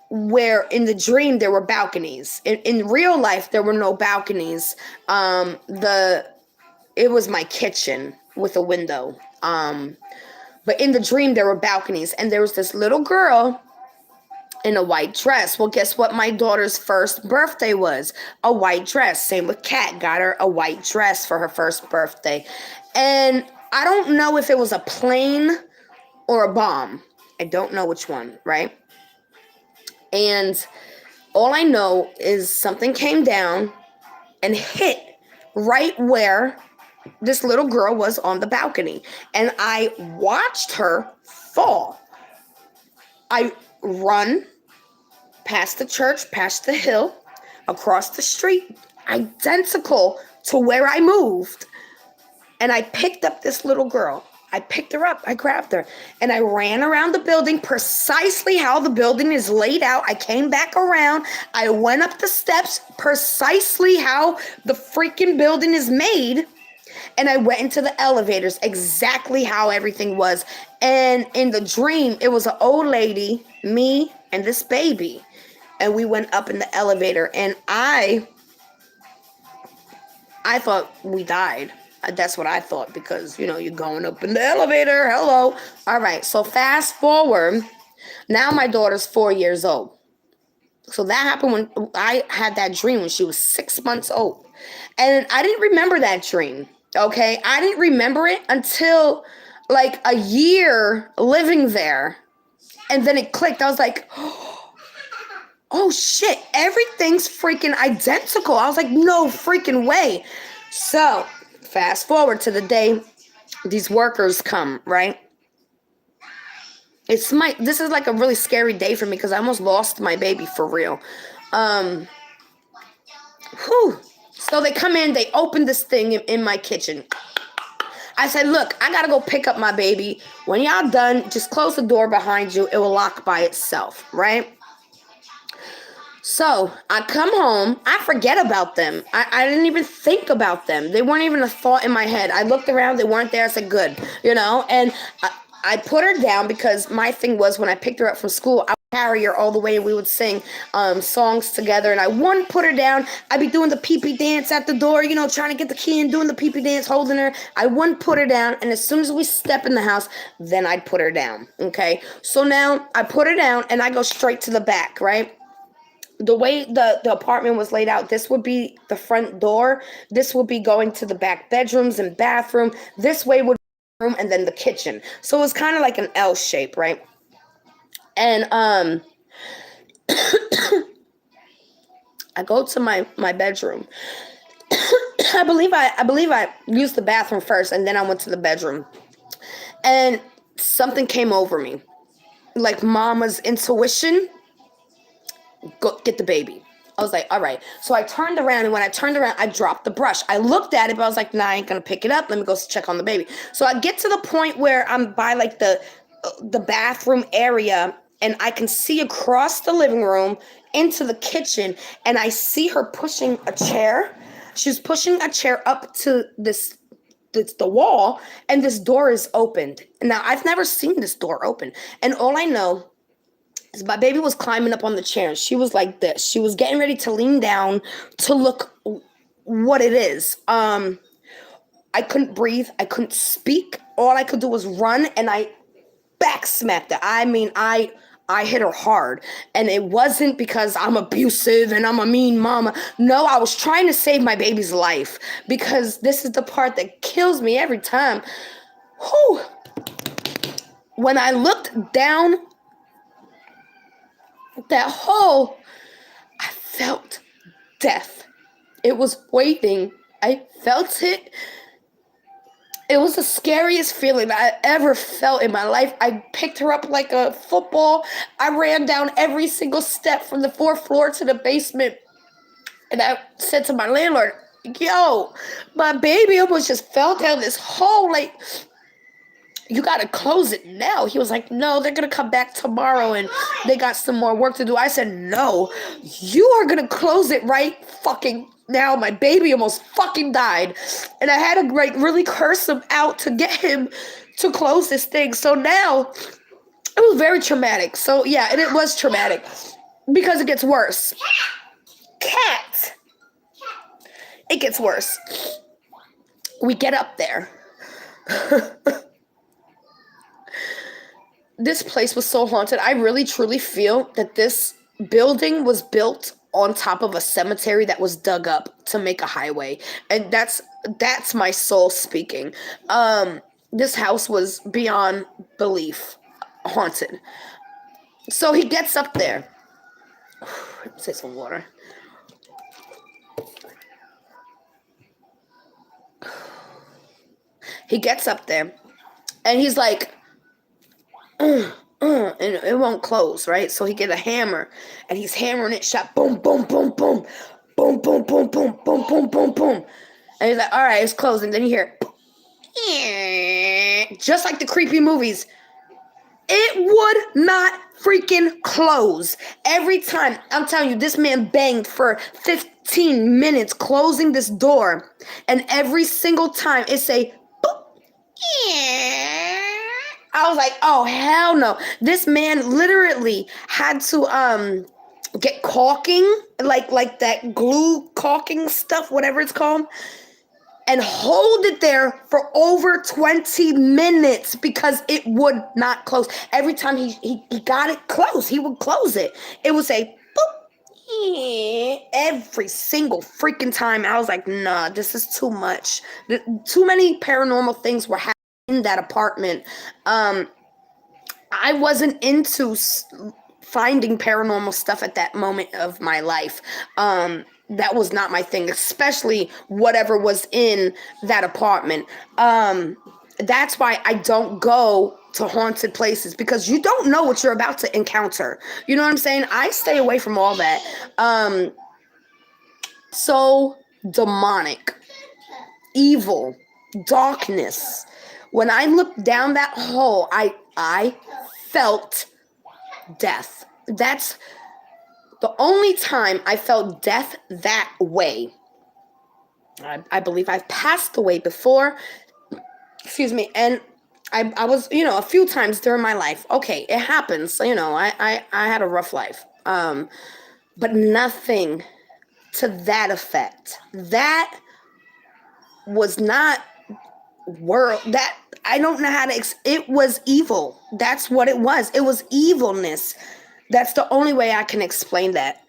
where in the dream there were balconies, in real life there were no balconies. It was my kitchen with a window. But in the dream there were balconies, and there was this little girl in a white dress. Well, guess what my daughter's first birthday was? A white dress. Same with Kat. Got her a white dress for her first birthday. And I don't know if it was a plane or a bomb. I don't know which one, right? And all I know is something came down and hit right where this little girl was on the balcony, and I watched her fall. I run past the church, past the hill, across the street, identical to where I moved. And I picked up this little girl. I picked her up. I grabbed her. And I ran around the building precisely how the building is laid out. I came back around. I went up the steps precisely how the freaking building is made. And I went into the elevators exactly how everything was. And in the dream, it was an old lady, me, and this baby. And we went up in the elevator. And I thought we died. That's what I thought, because, you know, you're going up in the elevator. Hello. All right. So fast forward. Now my daughter's 4 years old. So that happened when I had that dream when she was 6 months old. And I didn't remember that dream. Okay. I didn't remember it until like a year living there. And then it clicked. I was like, oh shit, everything's freaking identical. I was like, no freaking way. So fast forward to the day these workers come, right? This is like a really scary day for me because I almost lost my baby for real. So they come in, they open this thing in my kitchen. I said, look, I gotta go pick up my baby. When y'all done, just close the door behind you. It will lock by itself, right? So I come home. I forget about them. I didn't even think about them. They weren't even a thought in my head. I looked around. They weren't there. I said, good, you know. And I put her down because my thing was when I picked her up from school, I would carry her all the way and we would sing songs together. And I wouldn't put her down. I'd be doing the pee-pee dance at the door, you know, trying to get the key and doing the pee-pee dance, holding her. I wouldn't put her down. And as soon as we step in the house, then I'd put her down. Okay. So now I put her down and I go straight to the back, right? The way the apartment was laid out, this would be the front door. This would be going to the back bedrooms and bathroom. This way would be the room and then the kitchen. So it was kind of like an L shape, right? And I go to my bedroom. I believe I used the bathroom first and then I went to the bedroom. And something came over me. Like mama's intuition. Go get the baby. I was like, all right. So I turned around, and when I turned around, I dropped the brush. I looked at it, but I was like, nah, I ain't gonna pick it up. Let me go check on the baby. So I get to the point where I'm by like the bathroom area, and I can see across the living room into the kitchen, and I see her pushing a chair. She's pushing a chair up to the wall, and this door is opened. Now I've never seen this door open, and all I know, my baby was climbing up on the chair and she was like this. She was getting ready to lean down to look what it is. I couldn't breathe. I couldn't speak. All I could do was run and I back smacked her. I mean, I hit her hard. And it wasn't because I'm abusive and I'm a mean mama. No, I was trying to save my baby's life because this is the part that kills me every time. Whew. When I looked down that hole, I felt death. It was waiting. I felt it. It was the scariest feeling I ever felt in my life. I picked her up like a football. I ran down every single step from the 4th floor to the basement. And I said to my landlord, yo, my baby almost just fell down this hole. Like, you got to close it now. He was like, no, they're going to come back tomorrow and they got some more work to do. I said, no, you are going to close it right fucking now. My baby almost fucking died. And I had to like really curse him out to get him to close this thing. So now it was very traumatic. So yeah, and it was traumatic because it gets worse. Cat. It gets worse. We get up there. This place was so haunted. I really truly feel that this building was built on top of a cemetery that was dug up to make a highway. And that's my soul speaking. This house was beyond belief haunted. So he gets up there. Let's take some water. He gets up there and he's like, and it won't close, right? So he get a hammer and he's hammering it, shot, boom, boom, boom, boom, boom, boom, boom, boom, boom, boom, boom, boom. And he's like, all right, it's closing. Then you hear, just like the creepy movies, it would not freaking close. Every time, I'm telling you, this man banged for 15 minutes closing this door. And every single time it say, boop. I was like, oh, hell no. This man literally had to get caulking, like that glue caulking stuff, whatever it's called, and hold it there for over 20 minutes because it would not close. Every time he got it closed, he would close it. It would say, boop. Every single freaking time. I was like, nah, this is too much. Too many paranormal things were happening in that apartment. I wasn't into finding paranormal stuff at that moment of my life. That was not my thing, especially whatever was in that apartment. That's why I don't go to haunted places, because you don't know what you're about to encounter. You know what I'm saying? I stay away from all that. So demonic, evil, darkness. When I looked down that hole, I felt death. That's the only time I felt death that way. I believe I've passed away before. Excuse me. And I was, a few times during my life. Okay, it happens. I had a rough life. But nothing to that effect. That was not that I don't know how to it was evil. That's what it was. It was evilness. That's the only way I can explain that.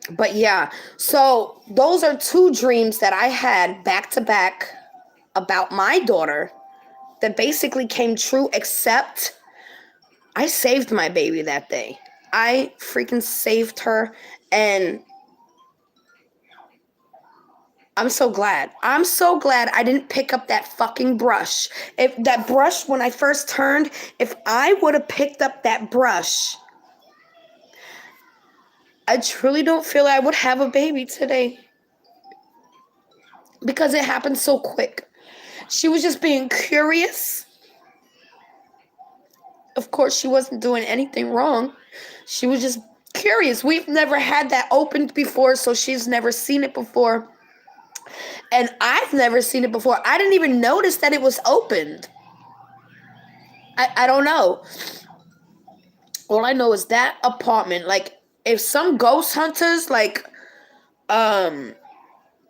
But yeah, so those are two dreams that I had back to back about my daughter that basically came true, except I saved my baby that day. I freaking saved her, and I'm so glad. I'm so glad I didn't pick up that fucking brush. If that brush, when I first turned, if I would have picked up that brush, I truly don't feel I would have a baby today. Because it happened so quick. She was just being curious. Of course, she wasn't doing anything wrong. She was just curious. We've never had that opened before, so she's never seen it before. And I've never seen it before. I didn't even notice that it was opened. I don't know. All I know is that apartment, like, if some ghost hunters, like, what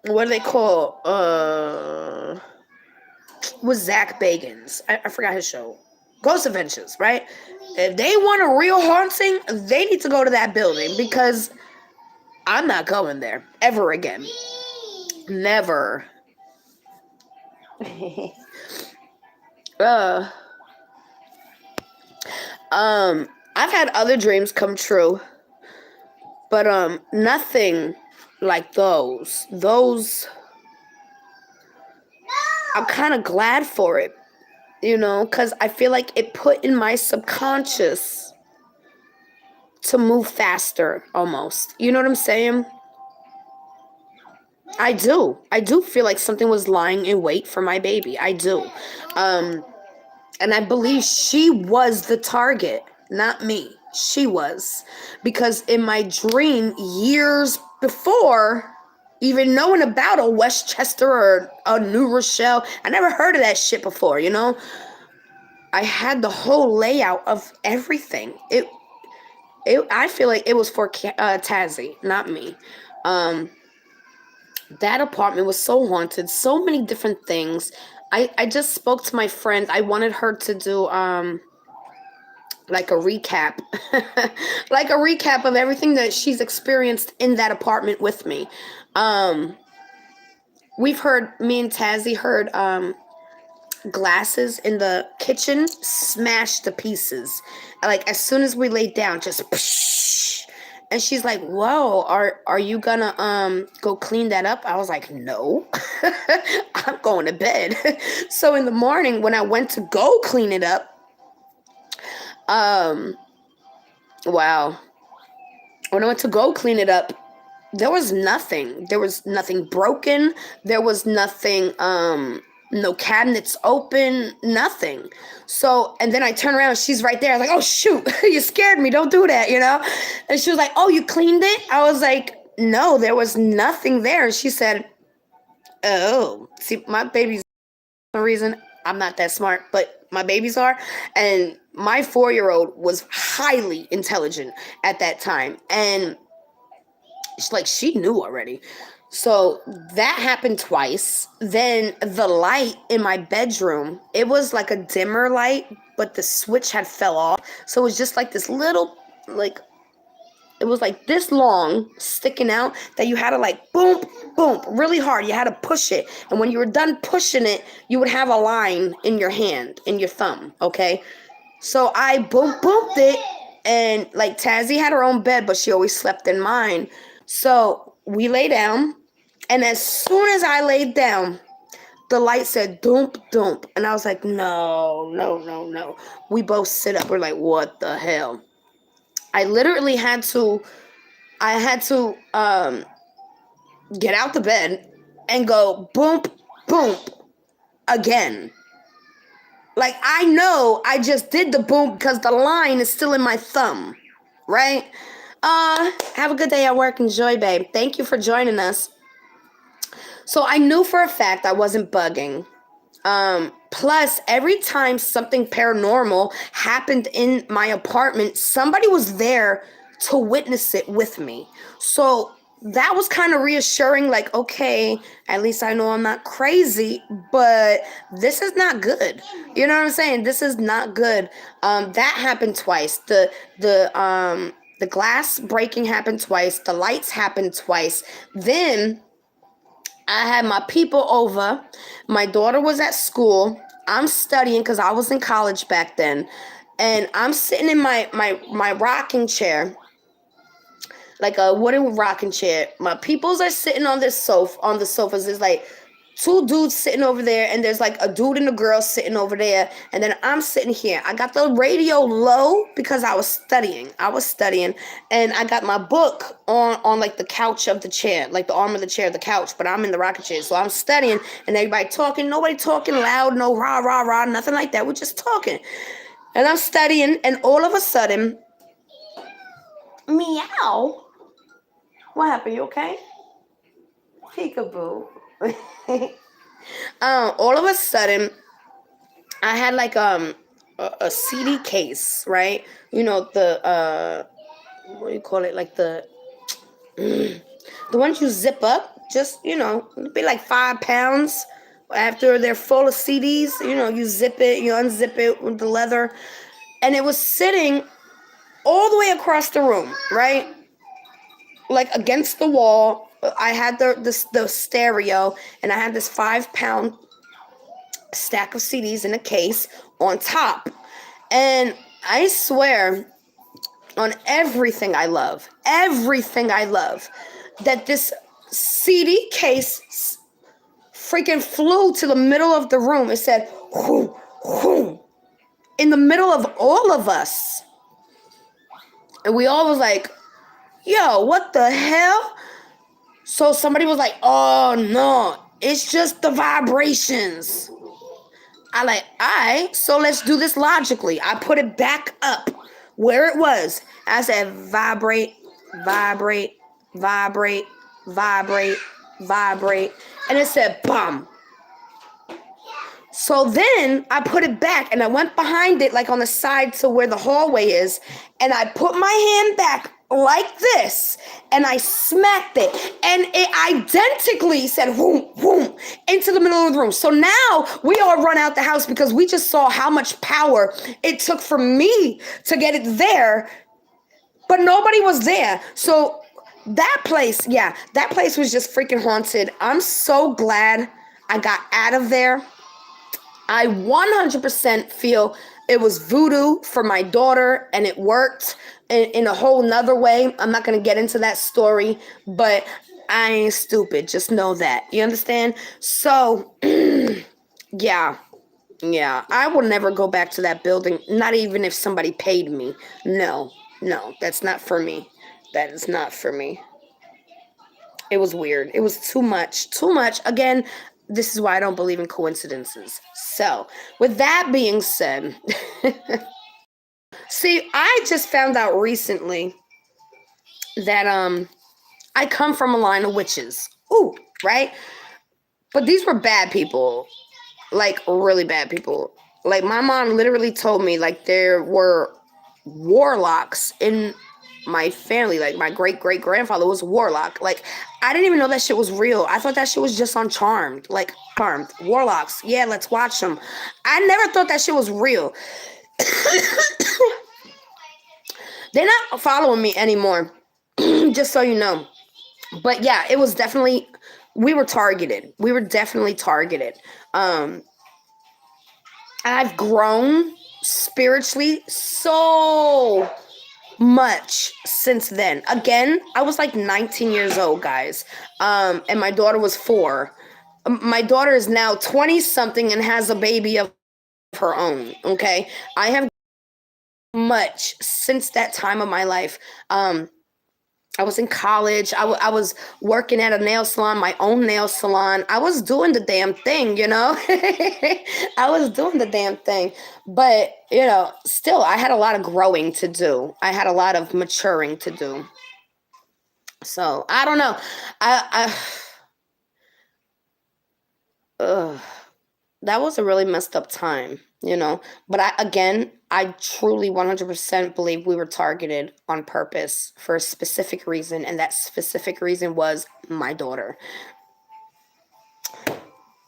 do they call, was Zach Bagans. I forgot his show. Ghost Adventures, right? If they want a real haunting, they need to go to that building, because I'm not going there ever again. Never. I've had other dreams come true, but nothing like those. Those, I'm kind of glad for it, because I feel like it put in my subconscious to move faster, almost. You know what I'm saying? I do feel like something was lying in wait for my baby. I do. And I believe she was the target, not me. She was. Because in my dream, years before even knowing about a Westchester or a New Rochelle, I never heard of that shit before, I had the whole layout of everything. I feel like it was for Tazzy, not me. That apartment was so haunted, so many different things. I just spoke to my friend. I wanted her to do like a recap, like a recap of everything that she's experienced in that apartment with me. Me and Tazzy heard glasses in the kitchen smash to pieces. Like, as soon as we laid down, just psh, And she's like, whoa, are you gonna go clean that up? I was like, no. I'm going to bed. So in the morning when I went to go clean it up, wow. When I went to go clean it up, there was nothing. There was nothing broken. There was nothing, no cabinets open, nothing. So, and then I turn around, she's right there. I was like, oh, shoot, you scared me. Don't do that, you know? And she was like, oh, you cleaned it? I was like, no, there was nothing there. And she said, oh, see, my babies, for some reason, I'm not that smart, but my babies are. And my 4-year-old was highly intelligent at that time. And she knew already. So that happened twice. Then the light in my bedroom, it was like a dimmer light, but the switch had fell off. So it was just like this little, like, it was like this long sticking out that you had to like boom, boom, really hard. You had to push it. And when you were done pushing it, you would have a line in your hand, in your thumb, okay? So I boomed it, and like Tazzy had her own bed, but she always slept in mine. So we lay down, and as soon as I laid down, the light said doomp, doomp. And I was like, no, no, no, no. We both sit up. We're like, what the hell? I literally had to get out the bed and go boom, boom again. Like, I know I just did the boom because the line is still in my thumb, right? Have a good day at work. Enjoy, babe. Thank you for joining us. So I knew for a fact I wasn't bugging. Plus, every time something paranormal happened in my apartment, somebody was there to witness it with me. So that was kind of reassuring, like, okay, at least I know I'm not crazy, but this is not good. You know what I'm saying? This is not good. That happened twice. The glass breaking happened twice. The lights happened twice. Then I had my people over. My daughter was at school. I'm studying because I was in college back then. And I'm sitting in my rocking chair, like a wooden rocking chair. My peoples are sitting on the sofas. There's like 2 dudes sitting over there, and there's like a dude and a girl sitting over there, and then I'm sitting here. I got the radio low because I was studying, and I got my book on like the couch of the chair, like the arm of the chair, the couch, but I'm in the rocking chair. So I'm studying, and everybody talking, nobody talking loud, no rah, rah, rah, nothing like that. We're just talking. And I'm studying, and all of a sudden, meow. What happened? You okay? Peekaboo. All of a sudden, I had like a CD case, right? You know, the what do you call it? Like the ones you zip up. Just, you know, it'd be like 5 pounds. After they're full of CDs, you know, you zip it, you unzip it with the leather, and it was sitting all the way across the room, right? Like against the wall. I had the stereo, and I had this 5-pound stack of CDs in a case on top. And I swear on everything I love, that this CD case freaking flew to the middle of the room. It said, whoo, whoo, in the middle of all of us. And we all was like, yo, what the hell? So somebody was like, oh no, it's just the vibrations. I like, all right, so let's do this logically. I put it back up where it was. I said, vibrate, vibrate, vibrate, vibrate, vibrate. And it said, bum. So then I put it back, and I went behind it, like on the side to where the hallway is, and I put my hand back like this, and I smacked it, and it identically said whoom, whoom, into the middle of the room. So now we all run out the house because we just saw how much power it took for me to get it there, but nobody was there. So that place was just freaking haunted. I'm so glad I got out of there. I 100% feel It was voodoo for my daughter, and it worked in a whole nother way. I'm not going to get into that story, but I ain't stupid. Just know that. You understand? So, yeah. Yeah. I will never go back to that building, not even if somebody paid me. No. No, that's not for me. That is not for me. It was weird. It was too much. Too much. Again, this is why I don't believe in coincidences. So, with that being said, see, I just found out recently that I come from a line of witches. Ooh, right? But these were bad people. Like really bad people. Like my mom literally told me like there were warlocks in my family. Like my great grandfather was a warlock. Like I didn't even know that shit was real. I thought that shit was just on Charmed. Like Charmed. Warlocks. Yeah, let's watch them. I never thought that shit was real. They're not following me anymore. Just so you know. But yeah, it was definitely, we were targeted. We were definitely targeted. I've grown spiritually so much since then. Again, I was like 19 years old, guys. And my daughter was 4. My daughter is now 20 something and has a baby of her own. Okay. I have much since that time of my life. I was in college. I was working at a nail salon, my own nail salon. I was doing the damn thing, you know? I was doing the damn thing. But, you know, still, I had a lot of growing to do. I had a lot of maturing to do. So, I don't know. That was a really messed up time, you know? But I truly 100% believe we were targeted on purpose for a specific reason, and that specific reason was my daughter.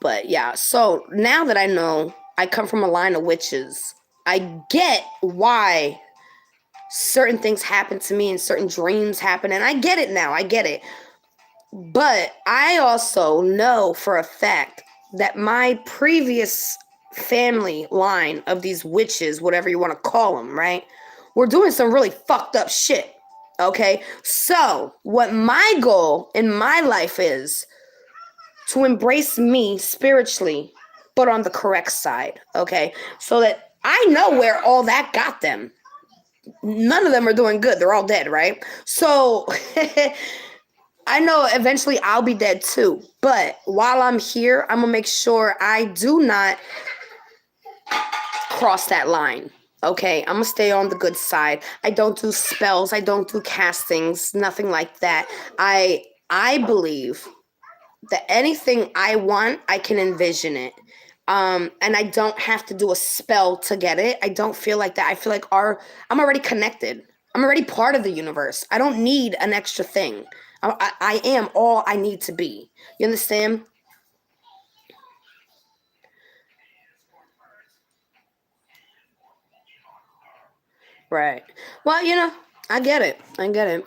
But yeah, so now that I know I come from a line of witches, I get why certain things happen to me and certain dreams happen, and I get it now. I get it. But I also know for a fact that my previous family line of these witches, whatever you want to call them, right? We're doing some really fucked up shit. Okay? So, what my goal in my life is to embrace me spiritually, but on the correct side. Okay? So that I know where all that got them. None of them are doing good. They're all dead, right? So, I know eventually I'll be dead too. But while I'm here, I'm going to make sure I do not cross that line. Okay, I'm going to stay on the good side. I don't do spells. I don't do castings. Nothing like that. I believe that anything I want, I can envision it. And I don't have to do a spell to get it. I don't feel like that. I feel like I'm already connected. I'm already part of the universe. I don't need an extra thing. I am all I need to be. You understand? Right. Well, you know, I get it. I get it.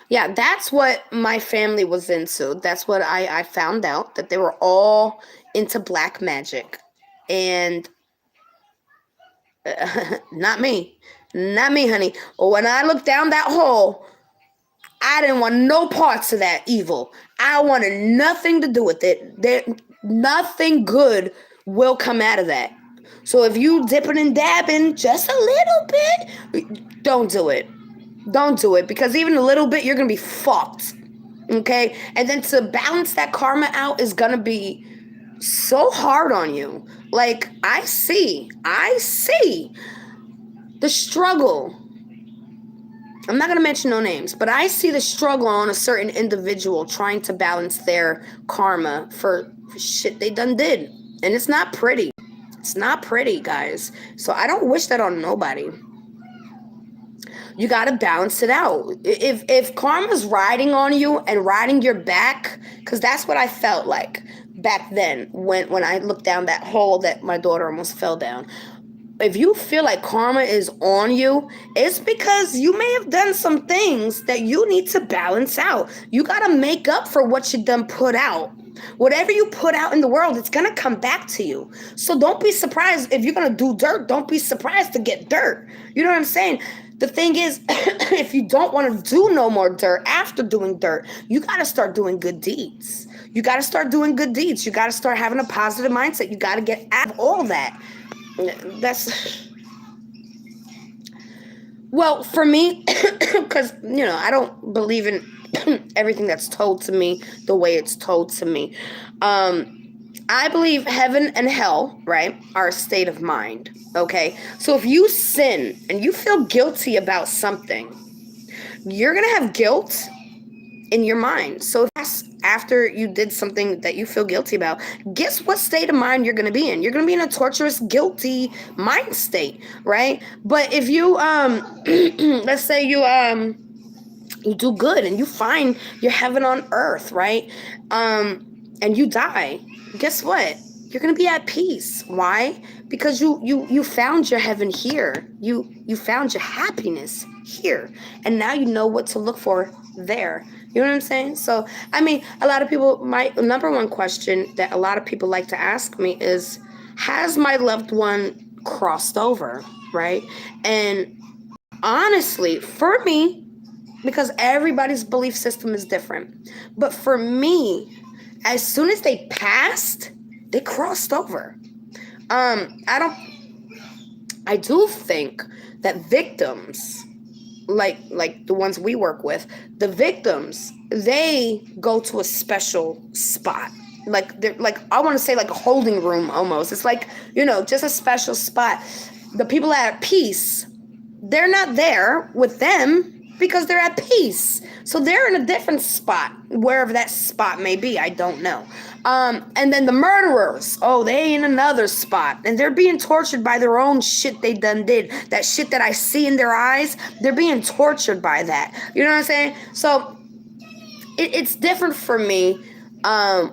Yeah, that's what my family was into. That's what I found out, that they were all into black magic. And not me. Not me, honey. When I looked down that hole, I didn't want no parts of that evil. I wanted nothing to do with it. Nothing good will come out of that. So if you dipping and dabbing just a little bit, don't do it. Don't do it, because even a little bit, you're going to be fucked. Okay? And then to balance that karma out is going to be so hard on you. Like, I see the struggle. I'm not going to mention no names, but I see the struggle on a certain individual trying to balance their karma for shit they done did. And it's not pretty. It's not pretty, guys. So I don't wish that on nobody. You got to balance it out. If karma's riding on you and riding your back, because that's what I felt like back then when I looked down that hole that my daughter almost fell down. If you feel like karma is on you, it's because you may have done some things that you need to balance out. You got to make up for what you done put out. Whatever you put out in the world, it's going to come back to you. So don't be surprised if you're going to do dirt. Don't be surprised to get dirt. You know what I'm saying? The thing is, if you don't want to do no more dirt after doing dirt, you got to start doing good deeds. You got to start doing good deeds. You got to start having a positive mindset. You got to get out of all that. That's... Well, for me, because, you know, I don't believe in everything that's told to me the way it's told to me. I believe heaven and hell, right, are a state of mind, okay? So if you sin and you feel guilty about something, you're going to have guilt in your mind. So after you did something that you feel guilty about, guess what state of mind you're going to be in? You're going to be in a torturous, guilty mind state, right? But if you, let's say you do good and you find your heaven on earth, right? And you die, guess what? You're going to be at peace. Why? Because you found your heaven here. You found your happiness here. And now you know what to look for there. You know what I'm saying? So, I mean, a lot of people, my number one question that a lot of people like to ask me is, has my loved one crossed over, right? And honestly, for me, because everybody's belief system is different, but for me, as soon as they passed, they crossed over. I do think that victims, like the ones we work with, the victims, they go to a special spot. They're like, I want to say like a holding room almost. It's like, you know, just a special spot. The people that are at peace, they're not there with them because they're at peace. So they're in a different spot, wherever that spot may be. I don't know. And then the murderers, they in another spot. And they're being tortured by their own shit they done did. That shit that I see in their eyes, they're being tortured by that. You know what I'm saying? So it's different for me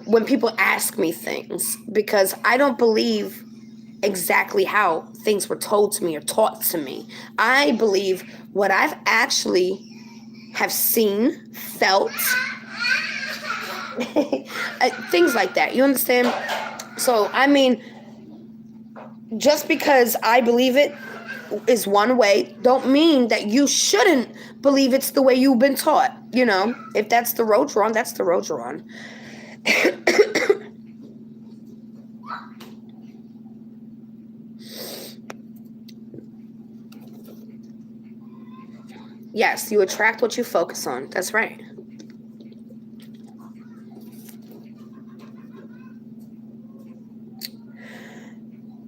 when people ask me things, because I don't believe exactly how things were told to me or taught to me. I believe what I've actually have seen, felt, things like that. You understand? So, I mean, just because I believe it is one way, don't mean that you shouldn't believe it's the way you've been taught. You know, if that's the road you're on, that's the road you're on. Yes, you attract what you focus on. That's right.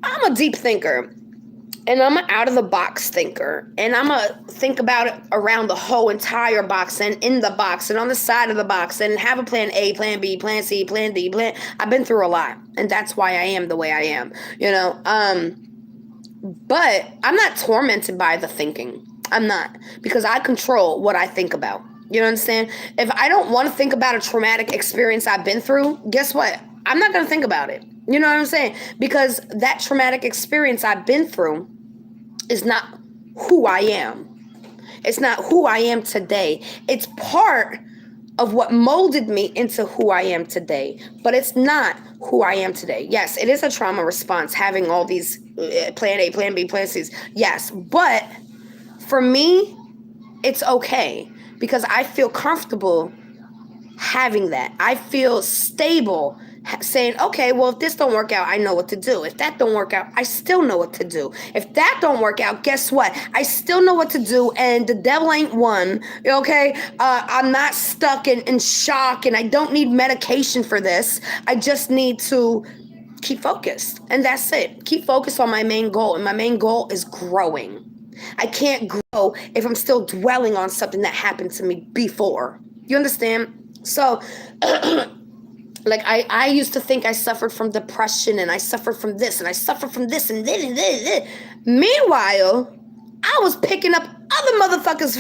I'm a deep thinker, and I'm an out-of-the-box thinker, and I'm a think about it around the whole entire box and in the box and on the side of the box and have a plan A, plan B, plan C, plan D, plan... I've been through a lot, and that's why I am the way I am, you know? But I'm not tormented by the thinking. I'm not, because I control what I think about. You know what I'm saying? If I don't want to think about a traumatic experience I've been through, guess what? I'm not going to think about it. You know what I'm saying? Because that traumatic experience I've been through is not who I am. It's not who I am today. It's part of what molded me into who I am today, but it's not who I am today. Yes, it is a trauma response, having all these plan A, plan B, plan C's. Yes, but for me, it's okay because I feel comfortable having that. I feel stable saying, okay, well, if this don't work out, I know what to do. If that don't work out, I still know what to do. If that don't work out, guess what? I still know what to do, and the devil ain't won, okay? I'm not stuck in shock, and I don't need medication for this. I just need to keep focused, and that's it. Keep focused on my main goal, and my main goal is growing. I can't grow if I'm still dwelling on something that happened to me before. You understand? So, like, I used to think I suffered from depression, and I suffered from this, and I suffered from this, and this, and this, and this. Meanwhile, I was picking up other motherfuckers'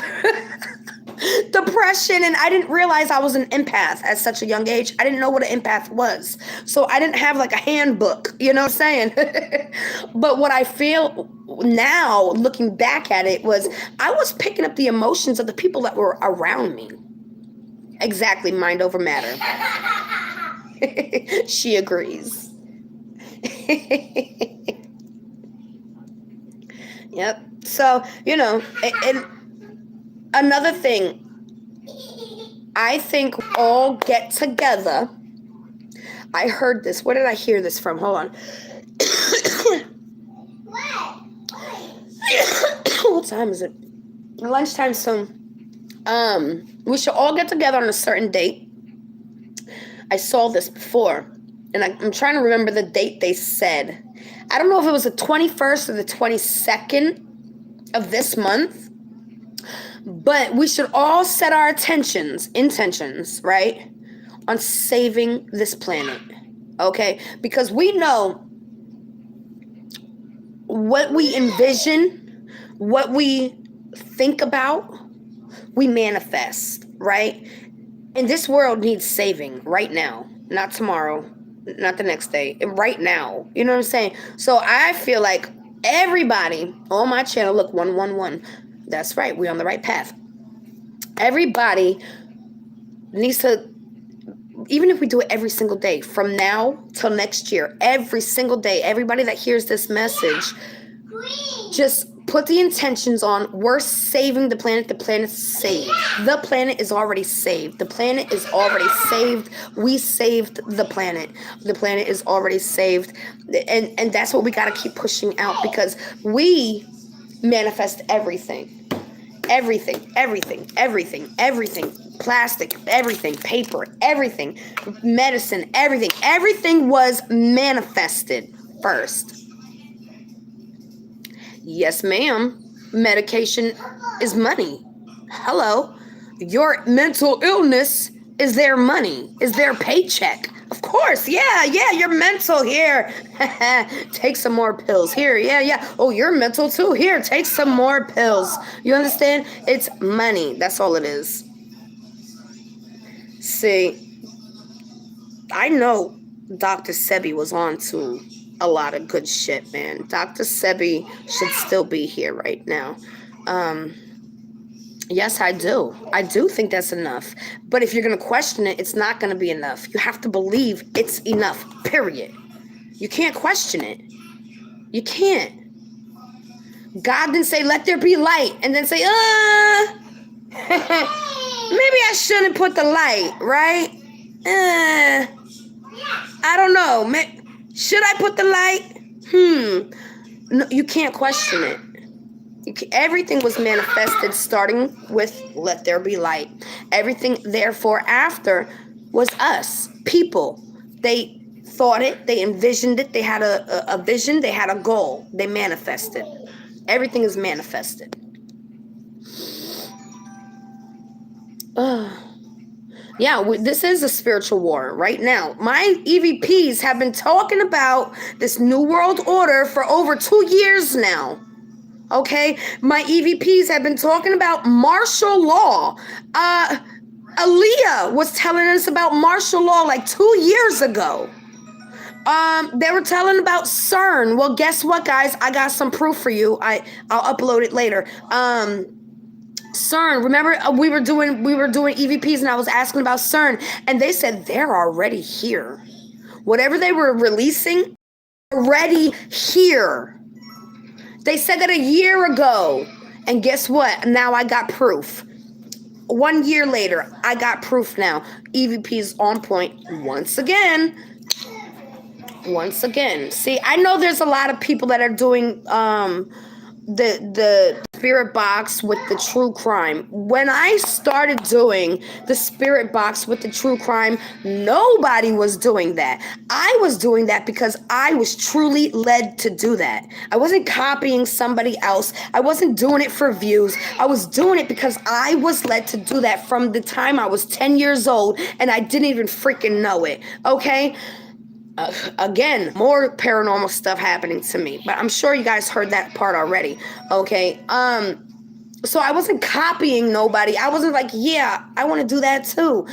depression, and I didn't realize I was an empath at such a young age. I didn't know what an empath was. So I didn't have, like, a handbook, you know what I'm saying? But what I feel now, looking back at it, was I was picking up the emotions of the people that were around me. Exactly, mind over matter. She agrees. Yep. So, and another thing, I think all get together. I heard this. Where did I hear this from? Hold on. What time is it? Lunchtime soon. We should all get together on a certain date. I saw this before, and I'm trying to remember the date they said. I don't know if it was the 21st or the 22nd of this month, but we should all set our intentions, right, on saving this planet, okay? Because we know what we envision, what we think about, we manifest, right? And this world needs saving right now, not tomorrow, not the next day, right now. You know what I'm saying? So I feel like everybody on my channel, look, 111. That's right. We're on the right path. Everybody needs to, even if we do it every single day, from now till next year, every single day, everybody that hears this message, just put the intentions on, we're saving the planet. The planet's saved. The planet is already saved. The planet is already saved. We saved the planet. The planet is already saved. And that's what we got to keep pushing out, because we manifest everything. Everything. Plastic, everything. Paper, everything. Medicine, everything. Everything was manifested first. Yes, ma'am. Medication is money. Hello. Your mental illness is their money, is their paycheck. Of course. Yeah. You're mental. Here. Take some more pills. Here. Yeah. Oh, you're mental too. Here. Take some more pills. You understand? It's money. That's all it is. See, I know Dr. Sebi was on to a lot of good shit, man. Dr. Sebi should still be here right now. Yes, I do. I do think that's enough. But if you're going to question it, it's not going to be enough. You have to believe it's enough, period. You can't question it. You can't. God didn't say, let there be light, and then say, maybe I shouldn't put the light, right? I don't know. Should I put the light? No, you can't question it. Everything was manifested starting with let there be light. Everything therefore after was us, people. They thought it, they envisioned it, they had a vision, they had a goal, they manifested. Everything is manifested. Yeah, this is a spiritual war right now. My EVPs have been talking about this new world order for over 2 years now. Okay? My EVPs have been talking about martial law. Aaliyah was telling us about martial law like 2 years ago. They were telling about CERN. Well, guess what, guys? I got some proof for you. I'll upload it later. CERN. Remember, we were doing EVPs, and I was asking about CERN, and they said they're already here. Whatever they were releasing, already here. They said that a year ago, and guess what? Now I got proof. 1 year later, I got proof now. EVP's on point once again. See, I know there's a lot of people that are doing the spirit box with the true crime. When I started doing the spirit box with the true crime, nobody was doing that. I was doing that because I was truly led to do that. I wasn't copying somebody else. I wasn't doing it for views. I was doing it because I was led to do that from the time I was 10 years old, and I didn't even freaking know it. Okay? Again, more paranormal stuff happening to me, but I'm sure you guys heard that part already. Okay. So I wasn't copying nobody. I wasn't like, yeah, I want to do that too.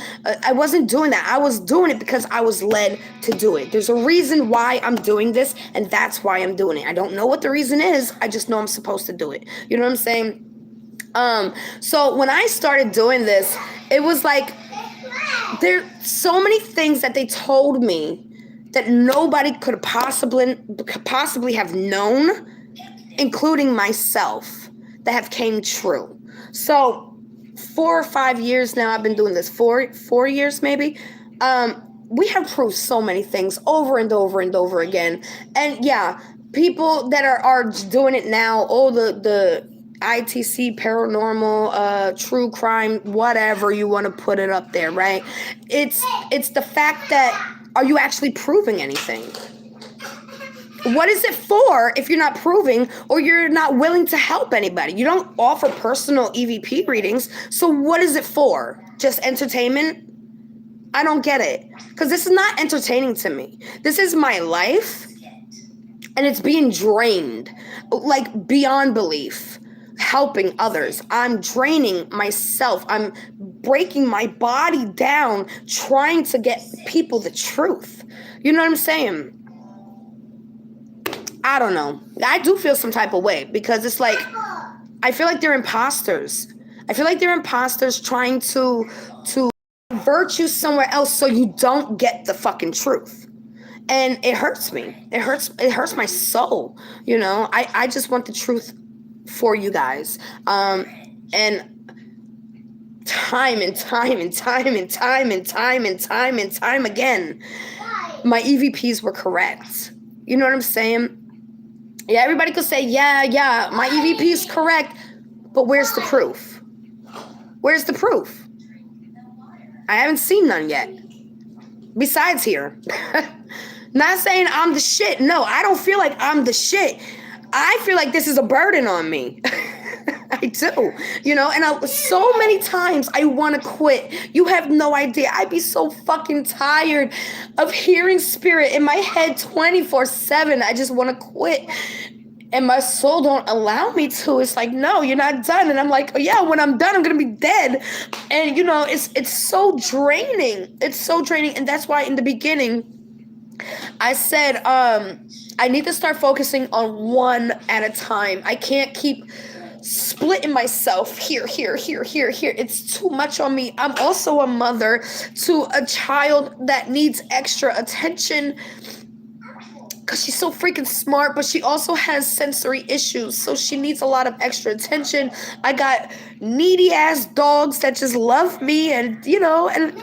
I wasn't doing that. I was doing it because I was led to do it. There's a reason why I'm doing this, and that's why I'm doing it. I don't know what the reason is. I just know I'm supposed to do it. You know what I'm saying? So when I started doing this, it was like There's so many things that they told me that nobody could possibly have known, including myself, that have came true. So 4 or 5 years now I've been doing this, 4 years maybe. We have proved so many things over and over and over again. And yeah, people that are doing it now, the ITC, paranormal, true crime, whatever you want to put it up there, right? It's the fact that, are you actually proving anything? What is it for if you're not proving, or you're not willing to help anybody? You don't offer personal EVP readings, so what is it for? Just entertainment? I don't get it, because this is not entertaining to me. This is my life, and it's being drained, like beyond belief. Helping others, I'm draining myself. I'm breaking my body down, trying to get people the truth. You know what I'm saying? I don't know. I do feel some type of way, because it's like, I feel like they're imposters. I feel like they're imposters trying to divert you somewhere else so you don't get the fucking truth. And it hurts me. It hurts my soul. You know, I just want the truth for you guys. And time and time and time and time and time and time and time again, my EVPs were correct. You know what I'm saying? Yeah, everybody could say, yeah, my EVP is correct, but where's the proof? Where's the proof? I haven't seen none yet. Besides here. Not saying I'm the shit. No, I don't feel like I'm the shit. I feel like this is a burden on me. I do, you know, and so many times I want to quit. You have no idea. I'd be so fucking tired of hearing spirit in my head 24/7. I just want to quit. And my soul don't allow me to. It's like, no, you're not done. And I'm like, oh, yeah, when I'm done, I'm going to be dead. And, you know, it's so draining. It's so draining. And that's why in the beginning, I said, I need to start focusing on one at a time. I can't keep splitting myself here. It's too much on me. I'm also a mother to a child that needs extra attention, because she's so freaking smart, but she also has sensory issues, so she needs a lot of extra attention. I got needy ass dogs that just love me, and you know, and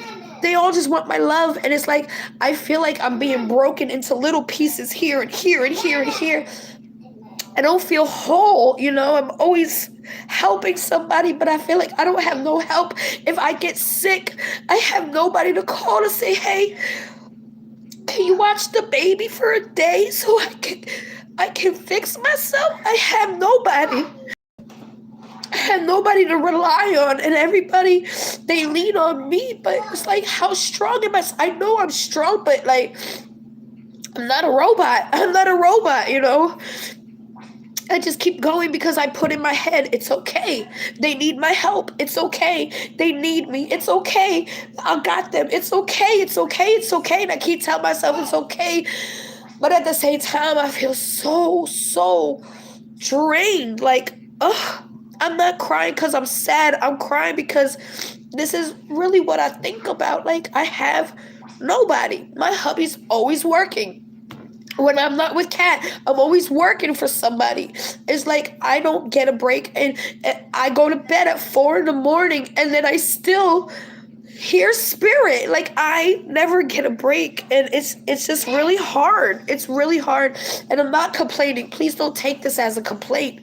they all just want my love. And it's like, I feel like I'm being broken into little pieces here and here and here and here. I don't feel whole, you know. I'm always helping somebody, but I feel like I don't have no help. If I get sick, I have nobody to call to say, hey, can you watch the baby for a day so I can fix myself? I have nobody. I have nobody to rely on, and everybody, they lean on me. But it's like, how strong am I? I know I'm strong, but like, I'm not a robot. I'm not a robot, you know. I just keep going because I put in my head, it's okay. They need my help. It's okay. They need me. It's okay. I got them. It's okay. It's okay. It's okay. And I keep telling myself it's okay. But at the same time, I feel so drained. Like, ugh. I'm not crying because I'm sad. I'm crying because this is really what I think about. Like, I have nobody. My hubby's always working. When I'm not with Kat, I'm always working for somebody. It's like, I don't get a break, and I go to bed at 4 a.m, and then I still hear spirit. Like, I never get a break, and it's just really hard. It's really hard, and I'm not complaining. Please don't take this as a complaint.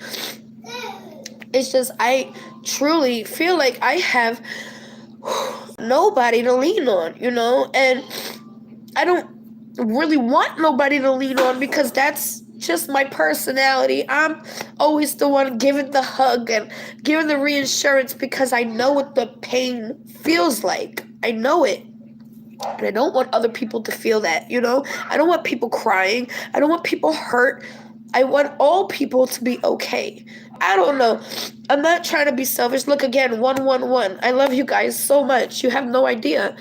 It's just, I truly feel like I have nobody to lean on, you know, and I don't really want nobody to lean on, because that's just my personality. I'm always the one giving the hug and giving the reassurance, because I know what the pain feels like. I know it. And I don't want other people to feel that, you know? I don't want people crying. I don't want people hurt. I want all people to be okay. I don't know. I'm not trying to be selfish. Look, again, 111. I love you guys so much. You have no idea.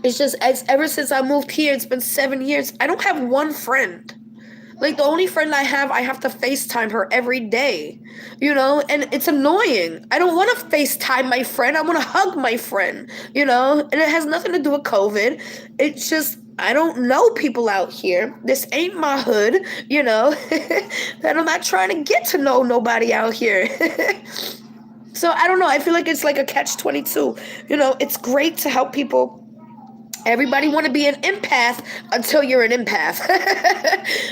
It's just, ever since I moved here, it's been 7 years. I don't have one friend. Like, the only friend I have to FaceTime her every day, you know? And it's annoying. I don't want to FaceTime my friend. I want to hug my friend, you know? And it has nothing to do with COVID. It's just, I don't know people out here. This ain't my hood, you know? And I'm not trying to get to know nobody out here. So, I don't know. I feel like it's like a catch-22. You know, it's great to help people. Everybody want to be an empath until you're an empath.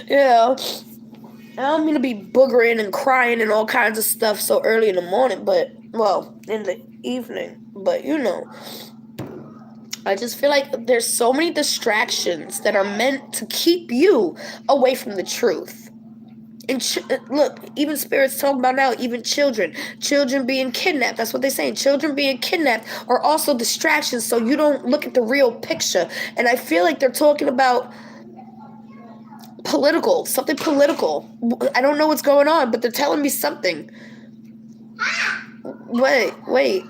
You know, I don't mean to be boogering and crying and all kinds of stuff so early in the morning, but, well, in the evening. But, you know, I just feel like there's so many distractions that are meant to keep you away from the truth. And look, even spirits talking about now, even children being kidnapped. That's what they're saying. Children being kidnapped are also distractions, so you don't look at the real picture. And I feel like they're talking about something political. I don't know what's going on, but they're telling me something. Wait.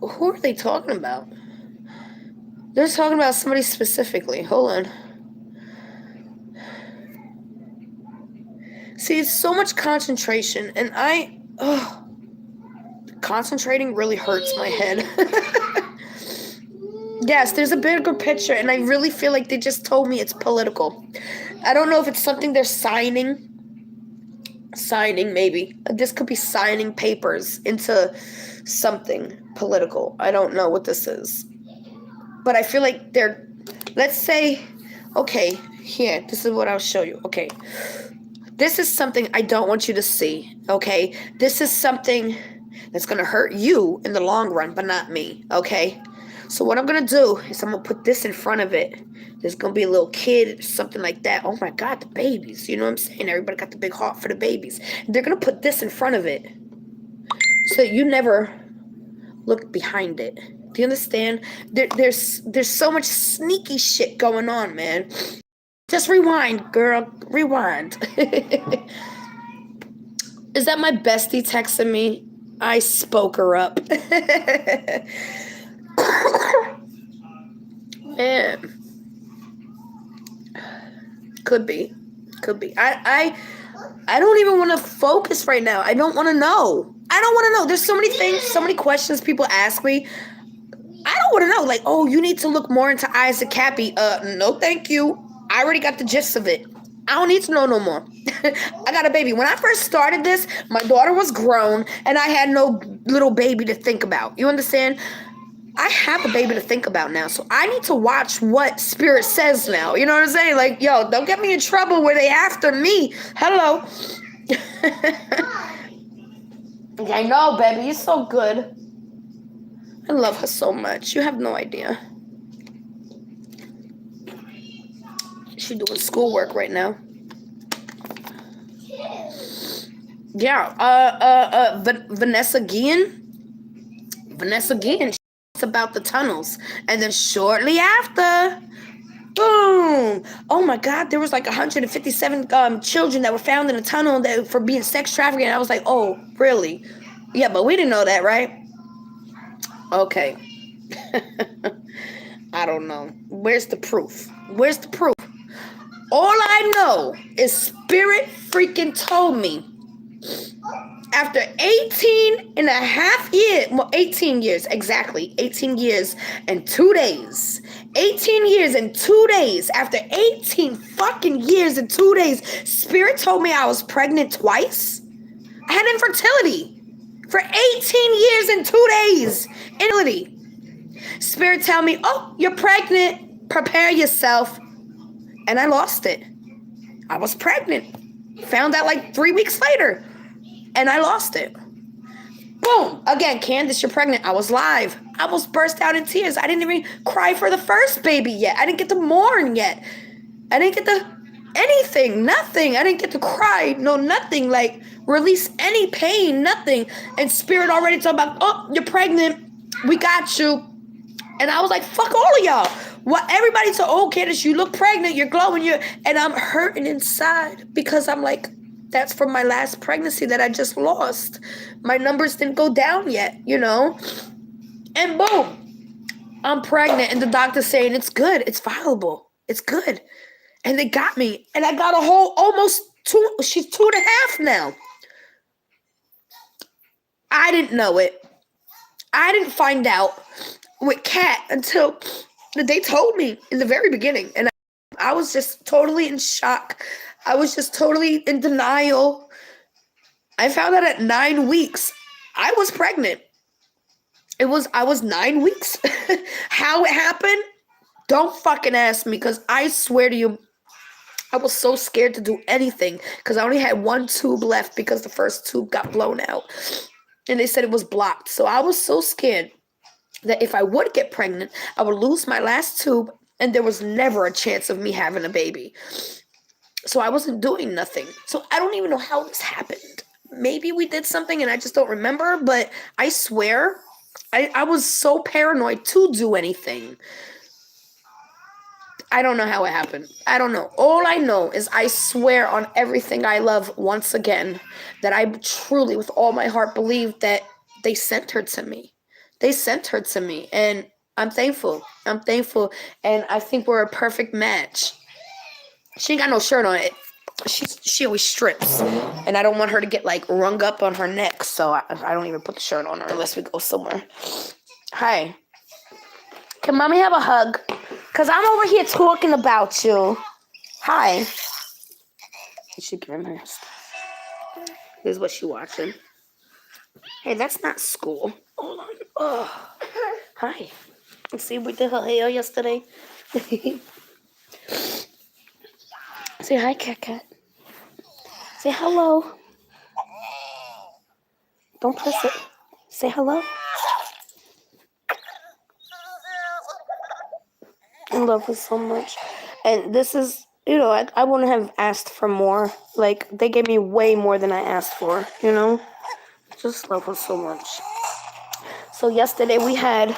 Who are they talking about? They're talking about somebody specifically. Hold on. See, it's so much concentration, and concentrating really hurts my head. Yes, there's a bigger picture, and I really feel like they just told me it's political. I don't know if it's something they're signing, maybe. This could be signing papers into something political. I don't know what this is. But I feel like let's say, okay, here, this is what I'll show you. Okay, this is something I don't want you to see, okay? This is something that's going to hurt you in the long run, but not me, okay? So what I'm going to do is I'm going to put this in front of it. There's going to be a little kid, something like that. Oh, my God, the babies. You know what I'm saying? Everybody got the big heart for the babies. They're going to put this in front of it so that you never look behind it. Do you understand? There's so much sneaky shit going on, man. Just rewind, girl. Rewind. Is that my bestie texting me? I spoke her up. Man. Could be. I don't even want to focus right now. I don't want to know. There's so many things, so many questions people ask me. I don't want to know. Like, oh, you need to look more into Isaac Cappy. No, thank you. I already got the gist of it. I don't need to know no more. I got a baby. When I first started this, my daughter was grown, and I had no little baby to think about. You understand? I have a baby to think about now, so I need to watch what Spirit says now. You know what I'm saying? Like, yo, don't get me in trouble where they after me. Hello. I know, baby. You're so good. I love her so much. You have no idea. She's doing schoolwork right now. Yeah. Vanessa Guillen. It's about the tunnels, and then shortly after, boom! Oh my God! There was like 157 children that were found in a tunnel for being sex trafficking. And I was like, oh, really? Yeah, but we didn't know that, right? Okay. I don't know. Where's the proof? All I know is Spirit freaking told me after 18 and a half years, well, 18 years, exactly, 18 years and 2 days. 18 years and 2 days, after 18 fucking years and 2 days, Spirit told me I was pregnant twice. I had infertility for 18 years and 2 days. Infertility. Spirit tell me, oh, you're pregnant. Prepare yourself. And I lost it. I was pregnant. Found out like 3 weeks later. And I lost it. Boom. Again, Kandis, you're pregnant. I was live. I almost burst out in tears. I didn't even cry for the first baby yet. I didn't get to mourn yet. I didn't get to anything. Nothing. I didn't get to cry. No, nothing. Like, release any pain. Nothing. And Spirit already talking about, oh, you're pregnant. We got you. And I was like, fuck all of y'all. What everybody said, oh, Kandis, you look pregnant. You're glowing. And I'm hurting inside because I'm like, that's from my last pregnancy that I just lost. My numbers didn't go down yet, you know? And boom. I'm pregnant, and the doctor's saying it's good, it's viable, it's good. And they got me, and I got a whole almost two. She's 2.5 now. I didn't know it. I didn't find out with Kat until they told me in the very beginning, and I was just totally in shock. I was just totally in denial. I found out at 9 weeks I was pregnant. I was 9 weeks. How it happened? Don't fucking ask me, because I swear to you, I was so scared to do anything because I only had one tube left because the first tube got blown out. And they said it was blocked. So I was so scared that if I would get pregnant, I would lose my last tube and there was never a chance of me having a baby. So I wasn't doing nothing. So I don't even know how this happened. Maybe we did something and I just don't remember, but I swear I was so paranoid to do anything. I don't know how it happened. I don't know. All I know is I swear on everything I love once again that I truly, with all my heart, believe that they sent her to me. They sent her to me, and I'm thankful. I'm thankful, and I think we're a perfect match. She ain't got no shirt on it. She always strips, and I don't want her to get like wrung up on her neck, so I don't even put the shirt on her unless we go somewhere. Hi. Can mommy have a hug? Because I'm over here talking about you. Hi. You should give him her stuff. This is what she's watching. Hey, that's not school. Hold on. Oh. Hi. See, we did her hair yesterday. Say hi, Cat Cat. Say hello. Don't press it. Say hello. I love her so much. And this is, I wouldn't have asked for more. Like, they gave me way more than I asked for, Just love her so much. So yesterday we had,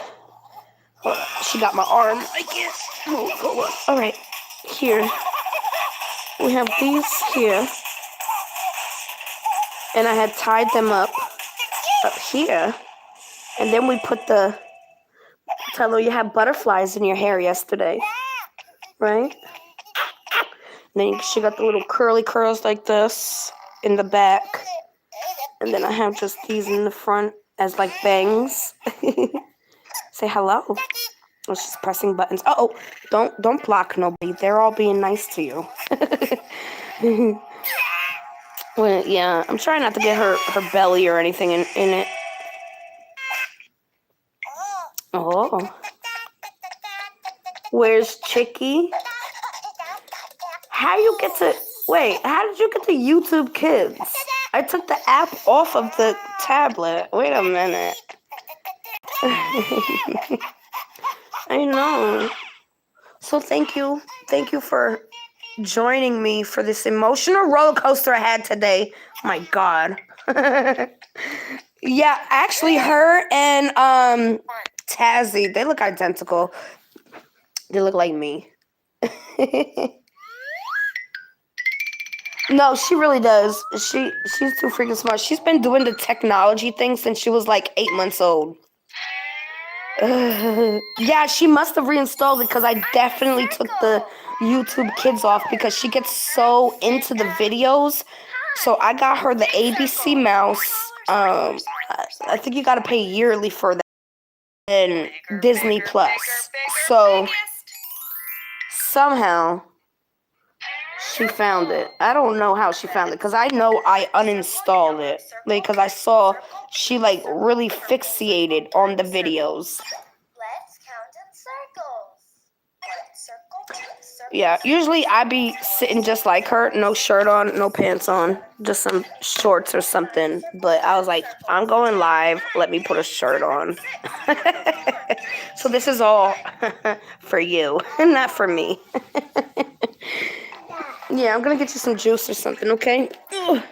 she got my arm, I guess. Oh, all right, here. We have these here. And I had tied them up here. And then we put tell her you had butterflies in your hair yesterday. Right? And then she got the little curly curls like this in the back. And then I have just these in the front as like bangs. Say hello. Oh, she's pressing buttons. Uh-oh. Don't block nobody. They're all being nice to you. Well, yeah, I'm trying not to get her belly or anything in it. Oh. Where's Chicky? How did you get to YouTube Kids? I took the app off of the tablet. Wait a minute. I know. So thank you. Thank you for joining me for this emotional roller coaster I had today. Oh my God. Yeah, actually her and Tazzy, they look identical. They look like me. No, she really does. She's too freaking smart. She's been doing the technology thing since she was like 8 months old. Yeah, she must have reinstalled it because I definitely took the YouTube Kids off because she gets so into the videos. So I got her the ABC mouse. I think you got to pay yearly for that. And Disney Plus. So somehow she found it. I don't know how she found it because I know I uninstalled it because I saw she like really fixated on the videos. Let's count in circles. Yeah, usually I be sitting just like her, no shirt on, no pants on, just some shorts or something. But I was like, I'm going live. Let me put a shirt on. So this is all for you and not for me. Yeah, I'm gonna get you some juice or something, okay? Ugh.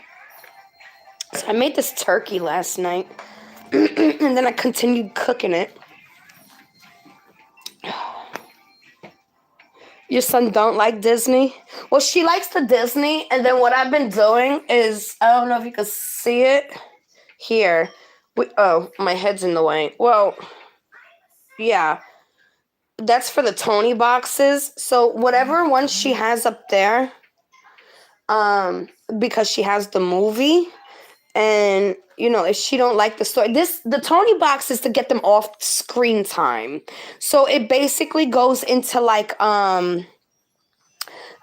So I made this turkey last night, and then I continued cooking it. Your son don't like Disney? Well, she likes the Disney, and then what I've been doing is, I don't know if you can see it here. Oh, my head's in the way. Well, yeah. That's for the Tony boxes. So whatever one she has up there, because she has the movie, and you know, if she don't like the story, the Tony box is to get them off screen time. So it basically goes into like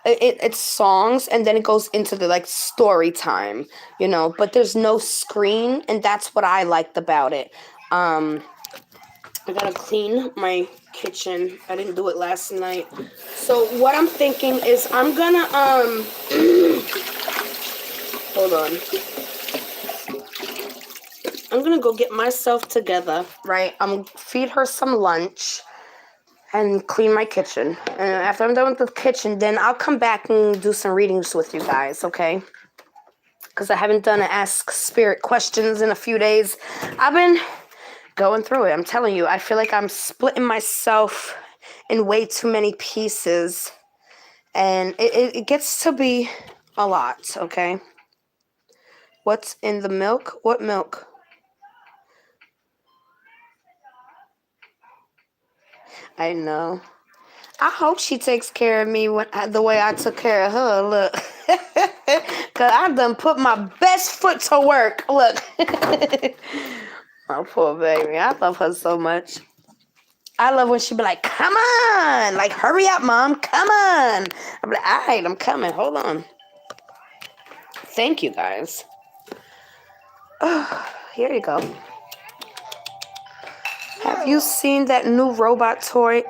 it's songs, and then it goes into the like story time, you know, but there's no screen, and that's what I liked about it. I gotta clean my kitchen. I didn't do it last night. So what I'm thinking is I'm gonna hold on. I'm gonna go get myself together, right? I'm gonna feed her some lunch and clean my kitchen. And after I'm done with the kitchen, then I'll come back and do some readings with you guys, okay? Because I haven't done an Ask Spirit questions in a few days. I've been going through it. I'm telling you, I feel like I'm splitting myself in way too many pieces. And it gets to be a lot, okay? What's in the milk? What milk? I know. I hope she takes care of me the way I took care of her. Look. Because I done put my best foot to work. Look. Oh, poor baby. I love her so much. I love when she be like, come on. Like, hurry up, Mom. Come on. I'm like, all right, I'm coming. Hold on. Thank you, guys. Oh, here you go. Have you seen that new robot toy?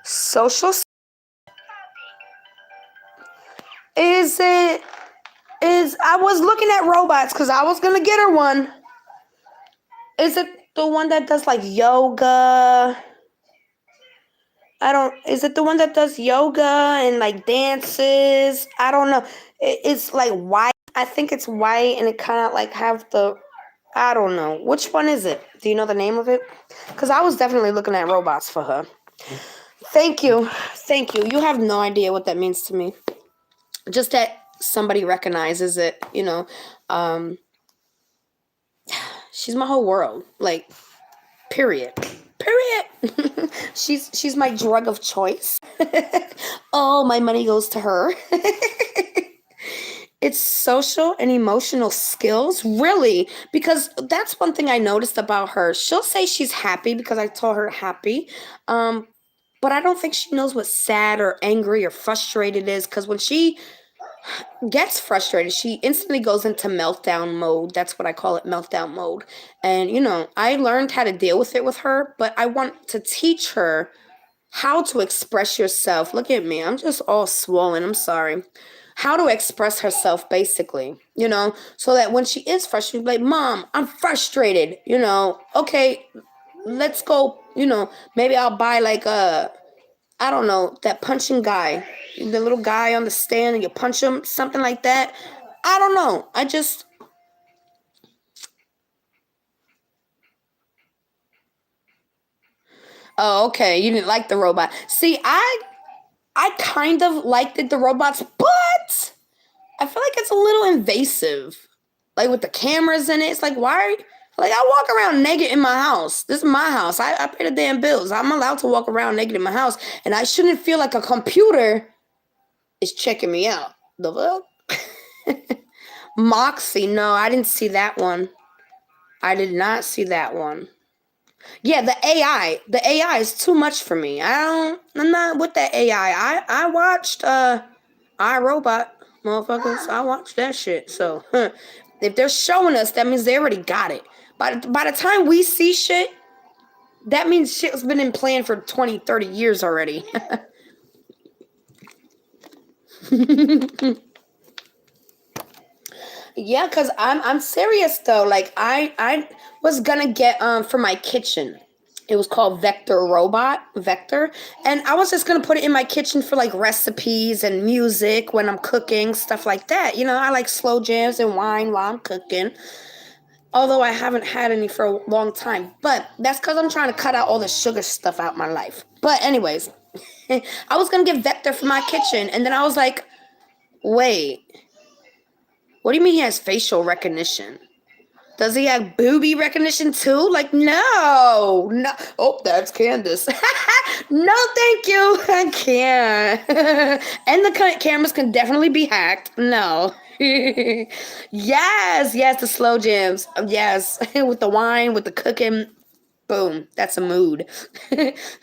Social. I was looking at robots because I was going to get her one. Is it the one that does like yoga? Is it the one that does yoga and like dances? I don't know. It's like white. I think it's white, and it kind of like have I don't know. Which one is it? Do you know the name of it? Because I was definitely looking at robots for her. Thank you. Thank you. You have no idea what that means to me. Just that somebody recognizes it, you know. She's my whole world. Like, period. She's my drug of choice. All my money goes to her. It's social and emotional skills, really, because that's one thing I noticed about her. She'll say she's happy because I told her happy, but I don't think she knows what sad or angry or frustrated is, because when she gets frustrated, she instantly goes into meltdown mode. That's what I call it, meltdown mode. And, you know, I learned how to deal with it with her, but I want to teach her how to express yourself. Look at me. I'm just all swollen. I'm sorry. How to express herself, basically, you know, so that when she is frustrated, like, Mom, I'm frustrated, you know, okay, let's go, you know, maybe I'll buy like I don't know, that punching guy, the little guy on the stand, and you punch him, something like that. I don't know. Oh, okay. You didn't like the robot. See, I kind of liked the robots, but I feel like it's a little invasive. Like with the cameras in it, it's like, why? Like, I walk around naked in my house. This is my house. I pay the damn bills. I'm allowed to walk around naked in my house, and I shouldn't feel like a computer is checking me out. The fuck? Moxie, no, I didn't see that one. I did not see that one. Yeah, the AI. The AI is too much for me. I'm not with that AI. I watched iRobot, motherfuckers. I watched that shit. So if they're showing us, that means they already got it. By the time we see shit, that means shit's been in plan for 20, 30 years already. Yeah, cause I'm serious though. Like I was gonna get for my kitchen. It was called Vector, and I was just gonna put it in my kitchen for like recipes and music when I'm cooking, stuff like that. You know, I like slow jams and wine while I'm cooking. Although I haven't had any for a long time, but that's because I'm trying to cut out all the sugar stuff out my life. But anyways, I was gonna get Vector for my kitchen, and then I was like, wait. What do you mean he has facial recognition? Does he have booby recognition too? Like, no. Oh, that's Kandis. No, thank you. I can't. And the cameras can definitely be hacked. No. Yes, the slow jams. Yes, with the wine, with the cooking. Boom, that's a mood.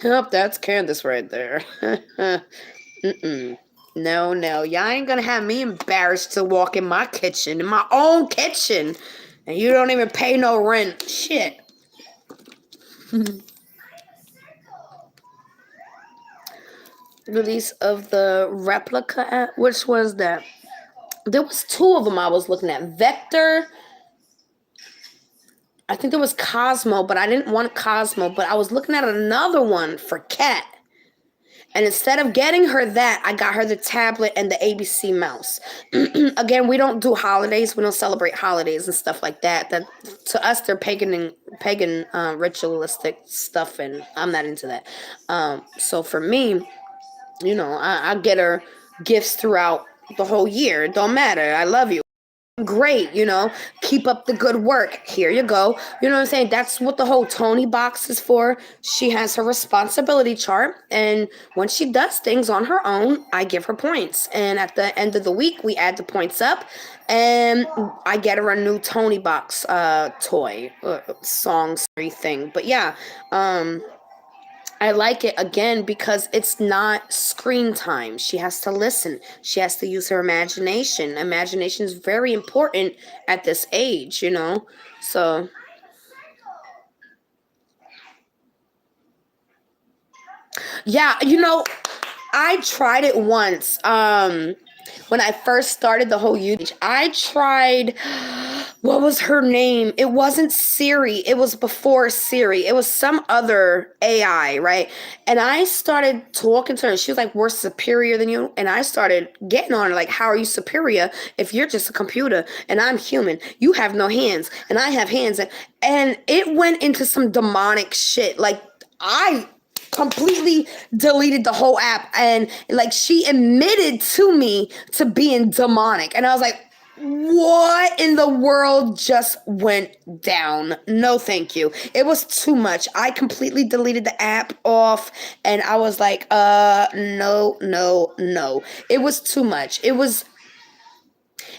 Oh, that's Kandis right there. No, y'all ain't gonna have me embarrassed to walk in my kitchen, in my own kitchen, and you don't even pay no rent. Shit. Release of the replica app. Which was that? There was two of them I was looking at. Vector. I think there was Cosmo, but I didn't want Cosmo. But I was looking at another one for Cat. And instead of getting her that, I got her the tablet and the ABC mouse. Again, we don't do holidays. We don't celebrate holidays and stuff like that. That to us, they're pagan ritualistic stuff, and I'm not into that. So for me, you know, I get her gifts throughout the whole year. It don't matter. I love you. Great, you know, keep up the good work. Here you go. You know what I'm saying? That's what the whole Tony box is for. She has her responsibility chart, and when she does things on her own, I give her points. And at the end of the week, we add the points up, and I get her a new Tony box toy, song thing. But yeah, I like it, again, because it's not screen time. She has to listen. She has to use her imagination. Imagination is very important at this age, you know? So, yeah, you know, I tried it once. When I first started the whole YouTube, I tried, what was her name? It wasn't Siri. It was before Siri. It was some other AI, right? And I started talking to her. She was like, we're superior than you. And I started getting on her, like, how are you superior if you're just a computer and I'm human? You have no hands and I have hands. And it went into some demonic shit. Like, I completely deleted the whole app, and like she admitted to me to being demonic, and I was like, what in the world just went down? No, thank you. It was too much. I completely deleted the app off, and I was like, no. It was too much. It was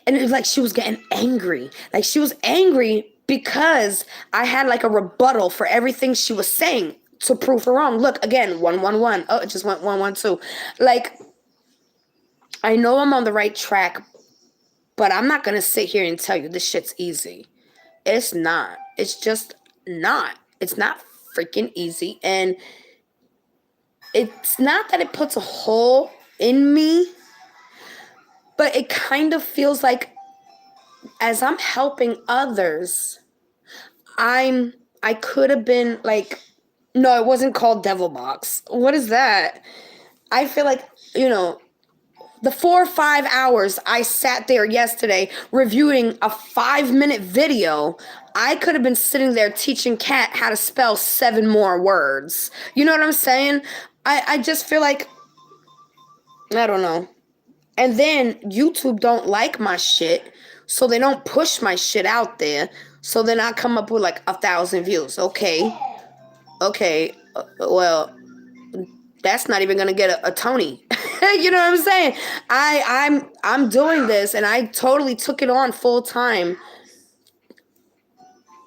like she was getting angry. Like she was angry because I had like a rebuttal for everything she was saying to prove her wrong. Look, again, 111. Oh, it just went 112. Like, I know I'm on the right track, but I'm not going to sit here and tell you this shit's easy. It's not. It's just not. It's not freaking easy. And it's not that it puts a hole in me, but it kind of feels like as I'm helping others, I could have been like, no, it wasn't called Devil Box. What is that? I feel like, you know, the 4 or 5 hours I sat there yesterday reviewing a 5-minute video, I could have been sitting there teaching Kat how to spell 7 more words. You know what I'm saying? I just feel like, I don't know. And then YouTube don't like my shit, so they don't push my shit out there. So then I come up with like 1,000 views. Okay, well, that's not even gonna get a Tony. You know what I'm saying? I'm doing this, and I totally took it on full time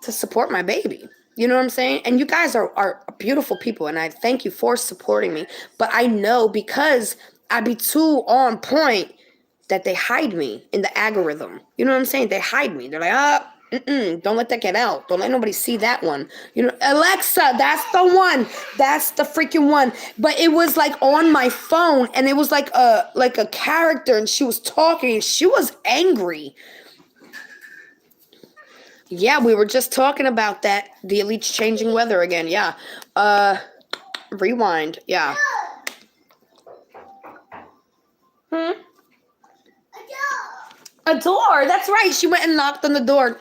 to support my baby. You know what I'm saying? And you guys are beautiful people, and I thank you for supporting me. But I know because I be too on point that they hide me in the algorithm. You know what I'm saying? They hide me. They're like, don't let that get out. Don't let nobody see that one. You know, Alexa, that's the one. That's the freaking one. But it was like on my phone, and it was like a character, and she was talking, and she was angry. Yeah, we were just talking about that. The elite's changing weather again. Yeah. Rewind. Yeah. A door. That's right. She went and knocked on the door.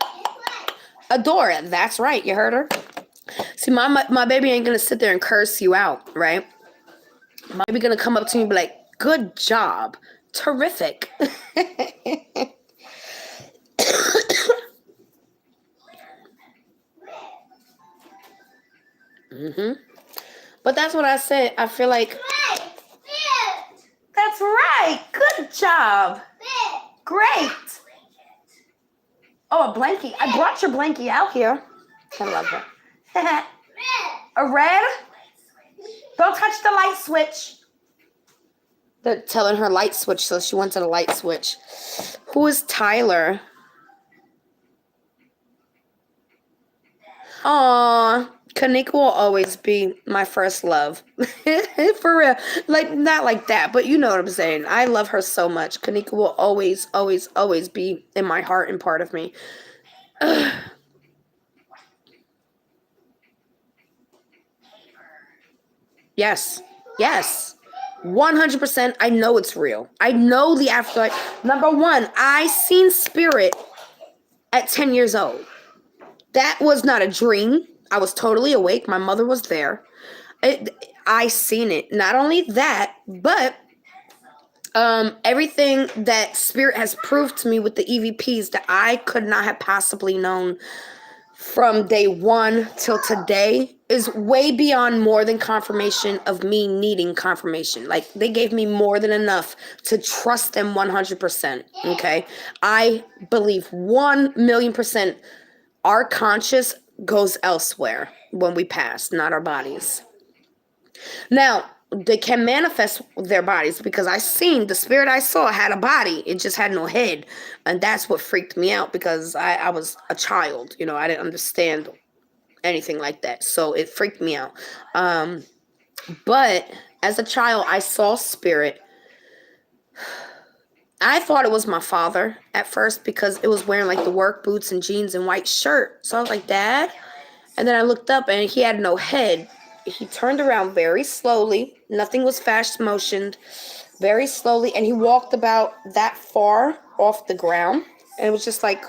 A door. That's right. You heard her. See, my baby ain't gonna sit there and curse you out, right? My baby gonna come up to me and be like, "Good job, terrific." But that's what I said. I feel like... That's right. Good job. Great. Oh, a blankie. I brought your blankie out here. I love her. A red? Don't touch the light switch. They're telling her light switch, so she went to the light switch. Who is Tyler? Aww. Kanika will always be my first love. For real. Like, not like that, but you know what I'm saying. I love her so much. Kanika will always, always, always be in my heart and part of me. Yes. Yes. 100%. I know it's real. I know the afterlife. Number one, I seen spirit at 10 years old. That was not a dream. I was totally awake. My mother was there. I seen it. Not only that, but everything that spirit has proved to me with the EVPs that I could not have possibly known from day one till today is way beyond more than confirmation of me needing confirmation. Like, they gave me more than enough to trust them 100%. Okay. I believe 1,000,000% our conscious goes elsewhere when we pass, not our bodies. Now, they can manifest their bodies because I seen the spirit I saw had a body. It just had no head. And that's what freaked me out because I was a child. You know, I didn't understand anything like that. So it freaked me out. But as a child, I saw spirit. I thought it was my father at first because it was wearing like the work boots and jeans and white shirt. So I was like, Dad? And then I looked up and he had no head. He turned around very slowly. Nothing was fast motioned. Very slowly. And he walked about that far off the ground. And it was just like,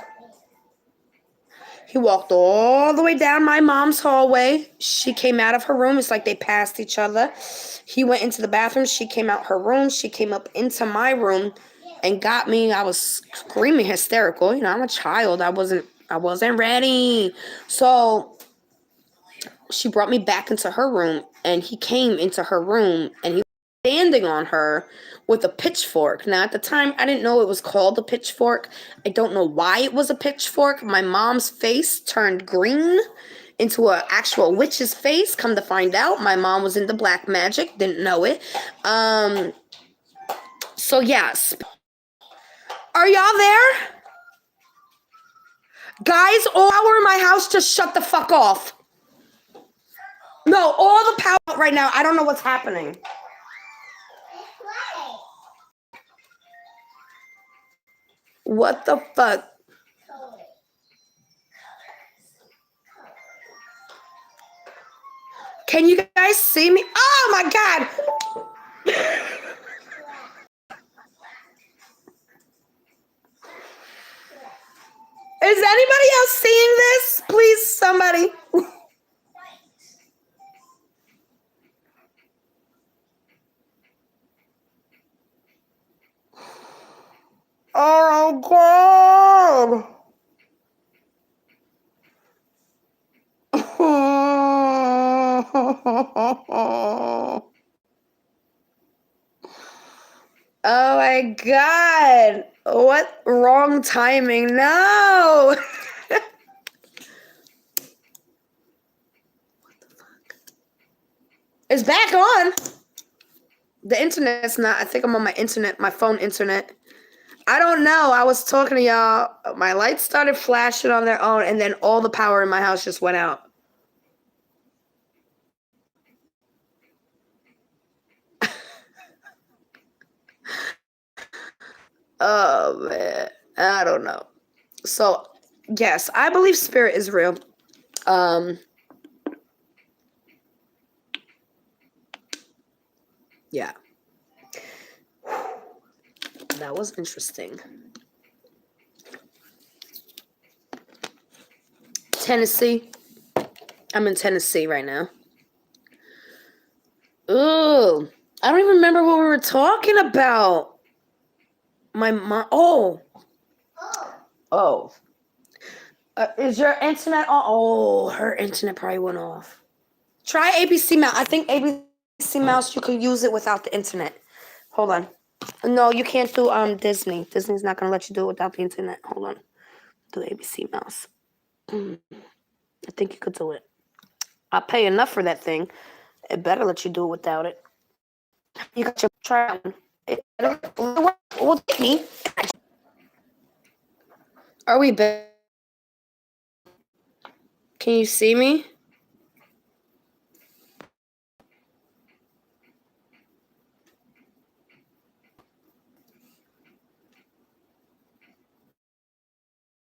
he walked all the way down my mom's hallway. She came out of her room. It's like they passed each other. He went into the bathroom. She came out her room. She came up into my room and got me. I was screaming hysterical. You know, I'm a child. I wasn't ready. So she brought me back into her room, and he came into her room, and he was standing on her with a pitchfork. Now, at the time, I didn't know it was called a pitchfork. I don't know why it was a pitchfork. My mom's face turned green into an actual witch's face. Come to find out, my mom was into black magic. Didn't know it. So, yes. Are y'all there? Guys, all power in my house, just shut the fuck off. No, all the power right now. I don't know what's happening. What the fuck? Can you guys see me? Oh my God. Is anybody else seeing this? Please, somebody. Oh, God. Oh, my God. What wrong timing? No. What the fuck? It's back on. The internet's not. I think I'm on my internet, my phone internet. I don't know. I was talking to y'all. My lights started flashing on their own, and then all the power in my house just went out. Oh, man. I don't know. So, yes, I believe spirit is real. Yeah. That was interesting. Tennessee. I'm in Tennessee right now. Ooh. I don't even remember what we were talking about. My mom. Oh. Is your internet on? Oh, her internet probably went off. Try ABC Mouse. I think ABC Mouse, you can use it without the internet. Hold on. No, you can't do Disney. Disney's not gonna let you do it without the internet. Hold on. Do ABC Mouse. I think you could do it. I pay enough for that thing. It better let you do it without it. You got your try one. Well, take me. Are we back? Can you see me?